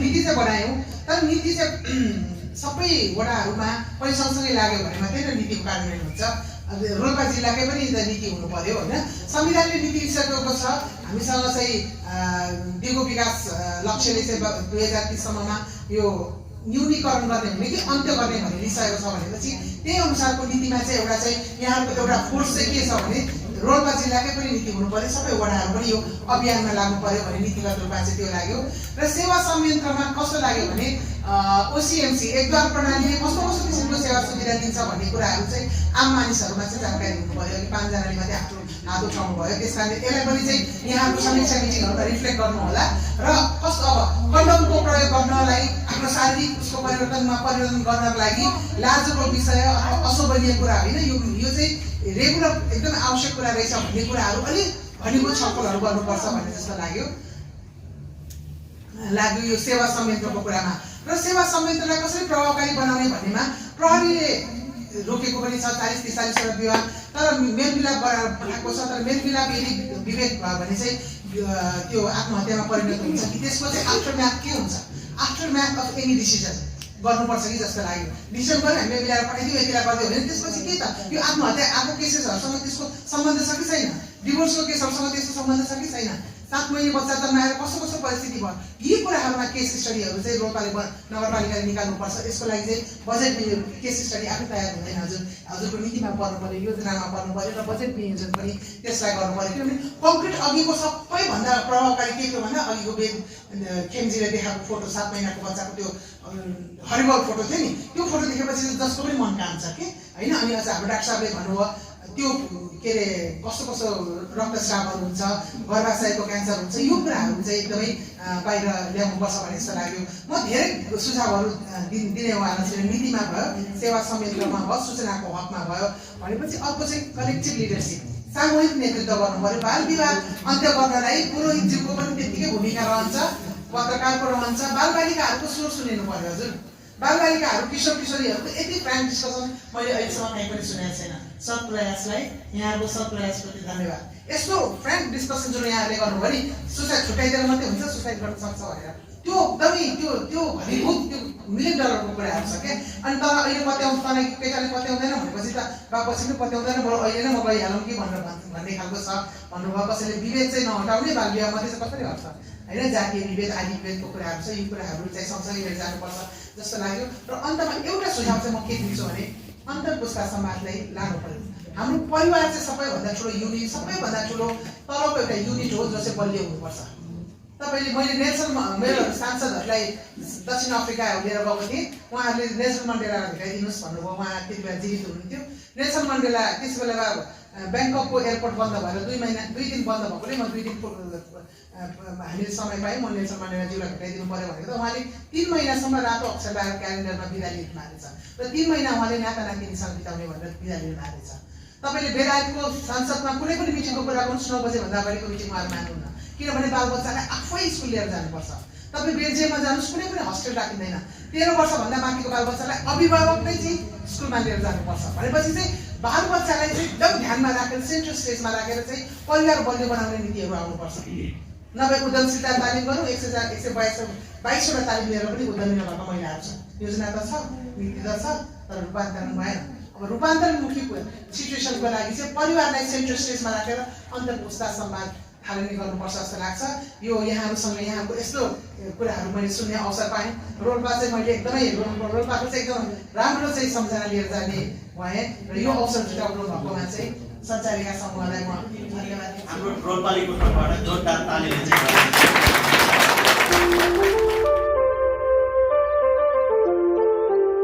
नीति चाहिँ बनायौँ, तर नीति चाहिँ सबै वडाहरूमा पनि सँगसँगै लाग्यो भने मात्रै न नीतिको कार्यान्वयन हुन्छ। रोल्पा जिल्लाकै पनि नीति हुनु पर्यो होइन। संविधानले नीति लिइसकेको छ, हामीसँग चाहिँ दिगो विकास लक्ष्यले चाहिँ 2030 सम्ममा यो न्यूनीकरण गर्ने भने कि अन्त्य गर्ने भन्ने लिइसकेको छ भनेपछि त्यही अनुसारको नीतिमा चाहिँ एउटा चाहिँ यहाँको एउटा फोर्स चाहिँ के छ भने रोल्पा जिल्लाकै पनि नीति हुनु पर्यो, सबै वडाहरू पनि यो अभियानमा लाग्नु पर्यो भन्ने नीतिगत रूपमा चाहिँ त्यो लाग्यो। र सेवा संयन्त्रमा कस्तो लाग्यो भने ओसिएमसी एकद्वार प्रणालीले कस्तो कस्तो किसिमको सेवा सुविधा दिन्छ भन्ने कुराहरू चाहिँ आम मानिसहरूमा चाहिँ जानकारी हुनु पर्यो। अनि 5 जनाले मात्रै हात उठाउनु भयो, त्यस कारणले यसलाई पनि चाहिँ यहाँको समीक्षा मिटिङहरूमा रिफ्लेक्ट गर्नु होला। र कस्तो अब कन्डमको प्रयोग गर्नलाई आफ्नो शारीरिक उसको परिवर्तन गर्नको लागि लाजको विषय अथवा अशोभनीय कुरा होइन, यो चाहिँ रेगुलर एकदम आवश्यक कुरा रहेछ भन्ने कुराहरू अलिक भनेको छलफलहरू गर्नुपर्छ भन्ने जस्तो लाग्यो यो सेवा संयन्त्रको कुरामा। र सेवा संयन्त्रलाई कसरी प्रभावकारी बनाउने भन्नेमा प्रहरीले रोकेको पनि छ 40-43 वटा विवाह, तर मेलमिलाप भएको छ। तर मेलमिलाप यदि विवेक भयो भने चाहिँ त्यो आत्महत्यामा परिणत हुन्छ कि त्यसको चाहिँ आफ्टर म्याथ के हुन्छ, after math of any decision गर्नुपर्छ कि जस्तो लाग्यो। डिसिजन गऱ्यो हामीले मिलाएर पठाइदियो यतिलाई गरिदियो भने त्यसपछि के त यो आत्महत्या आएको केसेसहरूसँग त्यसको सम्बन्ध छ कि छैन, डिभोर्सको केसहरूसँग त्यसको सम्बन्ध छ कि छैन, 7 महिने बच्चा जन्माएर कस्तो कस्तो परिस्थिति भयो, यी कुराहरूमा केस स्टडीहरू चाहिँ नगरपालिकाले निकाल्नुपर्छ। यसको लागि चाहिँ बजेट केस स्टडी आफै तयार हुँदैन, हजुरको नीतिमा पर्नु पर्यो, योजनामा पर्नु पर्यो र बजेट विनियोजन पनि त्यसलाई गर्नु पर्यो। किनभने कङ्क्रिट अघिको सबैभन्दा प्रभावकारी के थियो भन्दा अघिको खेमजीले देखाएको फोटो 7 महिनाको बच्चाको त्यो हरिबल फोटो थियो नि, त्यो फोटो देखेपछि जसको पनि मन कान्छ कि होइन। अनि अझ हाम्रो डाक्टर साहबले भन्नुभयो त्यो के अरे कस्तो कस्तो रक्तस्रावहरू हुन्छ, गर्भाशयको क्यान्सर हुन्छ, यो कुराहरू चाहिँ एकदमै बाहिर ल्याउनुपर्छ भन्ने जस्तो लाग्यो। म धेरै सुझावहरू दिने उहाँलाई चाहिँ नीतिमा भयो, सेवा संयन्त्रमा भयो, सूचनाको हकमा भयो भनेपछि अर्को चाहिँ कलेक्टिभ लिडरसिप, सामूहिक नेतृत्व गर्नु पर्यो। बाल विवाह अन्त्य गर्नलाई पुरोहितज्यूको पनि त्यत्तिकै भूमिका रहन्छ, पत्रकारको रहन्छ, बालबालिकाहरूको स्वर सुनिनु पर्यो। हजुर बालबालिकाहरू किशोर किशोरीहरूको यति फ्र्याङ्क डिस्कसन मैले अहिलेसम्म कहीँ पनि सुनेको छैन। सत्प्रयासलाई यहाँको सत्प्रयासप्रति धन्यवाद। यस्तो फ्र्याङ्क डिस्कसन जुन यहाँहरूले गर्नुभयो नि, सुसाइड छुट्याइदिएर मात्रै हुन्छ, सुसाइड गर्न सक्छ भनेर त्यो एकदमै त्यो घनीभूत त्यो $1 मिलियन कुराहरू छ क्या। अनि तर अहिले पत्याउँछ तँलाई केटाले पत्याउँदैन भनेपछि त बापछि पनि पत्याउँदैन, बरु अहिले नै म गइहालौँ कि भनेर भन्ने खालको छ भन्नुभयो। कसैले विभेद चाहिँ नहटाउने, बाल विवाह मात्रै चाहिँ कसरी हट्छ होइन, जातीय विभेद आदि विभेदको कुराहरू छ, यी कुराहरू चाहिँ सँगसँगै लिएर जानुपर्छ जस्तो लाग्यो। र अन्तमा एउटा सुझाव चाहिँ म के दिन्छु भने अन्तर्पुस्ता समाजलाई लानु पर्यो। हाम्रो परिवार चाहिँ सबैभन्दा ठुलो युनिट, सबैभन्दा ठुलो तलको एउटा युनिट हो जो चाहिँ बलियो हुनुपर्छ। तपाईँले मैले नेल्सन मेरो सांसदहरूलाई दक्षिण अफ्रिका लिएर गएको थिएँ, उहाँहरूले नेल्सन मण्डेलालाई भेटाइदिनुहोस् भन्नुभयो। उहाँ त्यति बेला जीवित हुनुहुन्थ्यो। नेल्सन मण्डेला त्यस बेला ब्याङ्ककको एयरपोर्ट बन्द भएर 2 दिन बन्द भएकोले म 2 दिन हामीले समय पायौँ, म नेल्सन मण्डेलाज्यूलाई भेटाइदिनु पर्यो भनेको त उहाँले 3 महिनासम्म रातो अक्षर लगाएर क्यालेन्डरमा बिदा लिनु भएको छ र 3 महिना उहाँले नाता नातिनीसँग बिताउने भनेर बिदा लिनु भएको छ। तपाईँले बेलायतको संसदमा कुनै पनि मिटिङको कुरा गर्नुहोस् 9 बजेभन्दा अगाडिको मिटिङ उहाँहरू मान्नुहुन्न, किनभने बालबच्चालाई आफै स्कुल लिएर जानुपर्छ। तपाईँ बेल्जियममा जानुहोस्, कुनै पनि हस्टेल राखिँदैन, 13 वर्षभन्दा माथिको बालबच्चालाई अभिभावक नै चाहिँ स्कुलमा लिएर जानुपर्छ भनेपछि चाहिँ बालबच्चालाई चाहिँ एकदम ध्यानमा राखेर सेन्ट्रल स्टेजमा राखेर चाहिँ परिवार बलियो बनाउने नीतिहरू आउनुपर्छ। नभए उद्यमशीलता तालिम गरौँ, 122वटा तालिम लिएर पनि उद्यमी नभएका महिलाहरू छ। योजना त छ, नीति त छ, तर रूपान्तरण भएन। अब रूपान्तरणमुखी सिचुएसनको लागि चाहिँ परिवारलाई सेन्ट्रल स्टेजमा राखेर अन्तर्पुस्ता संवाद थालनी गर्नुपर्छ जस्तो लाग्छ। यो यहाँहरूसँग यहाँको यस्तो कुराहरू मैले सुन्ने अवसर पाएँ। रोल्पा चाहिँ मैले एकदमै रोल्पाको चाहिँ एकदम राम्रो चाहिँ सम्झना लिएर जाने भएँ र यो अवसर जुटाउनु भएकोमा चाहिँ सञ्चालिका समूहलाई म धन्यवाद दिन्छु। हाम्रो रोल्पालीको तर्फबाट जोरदार तालीले चाहिँ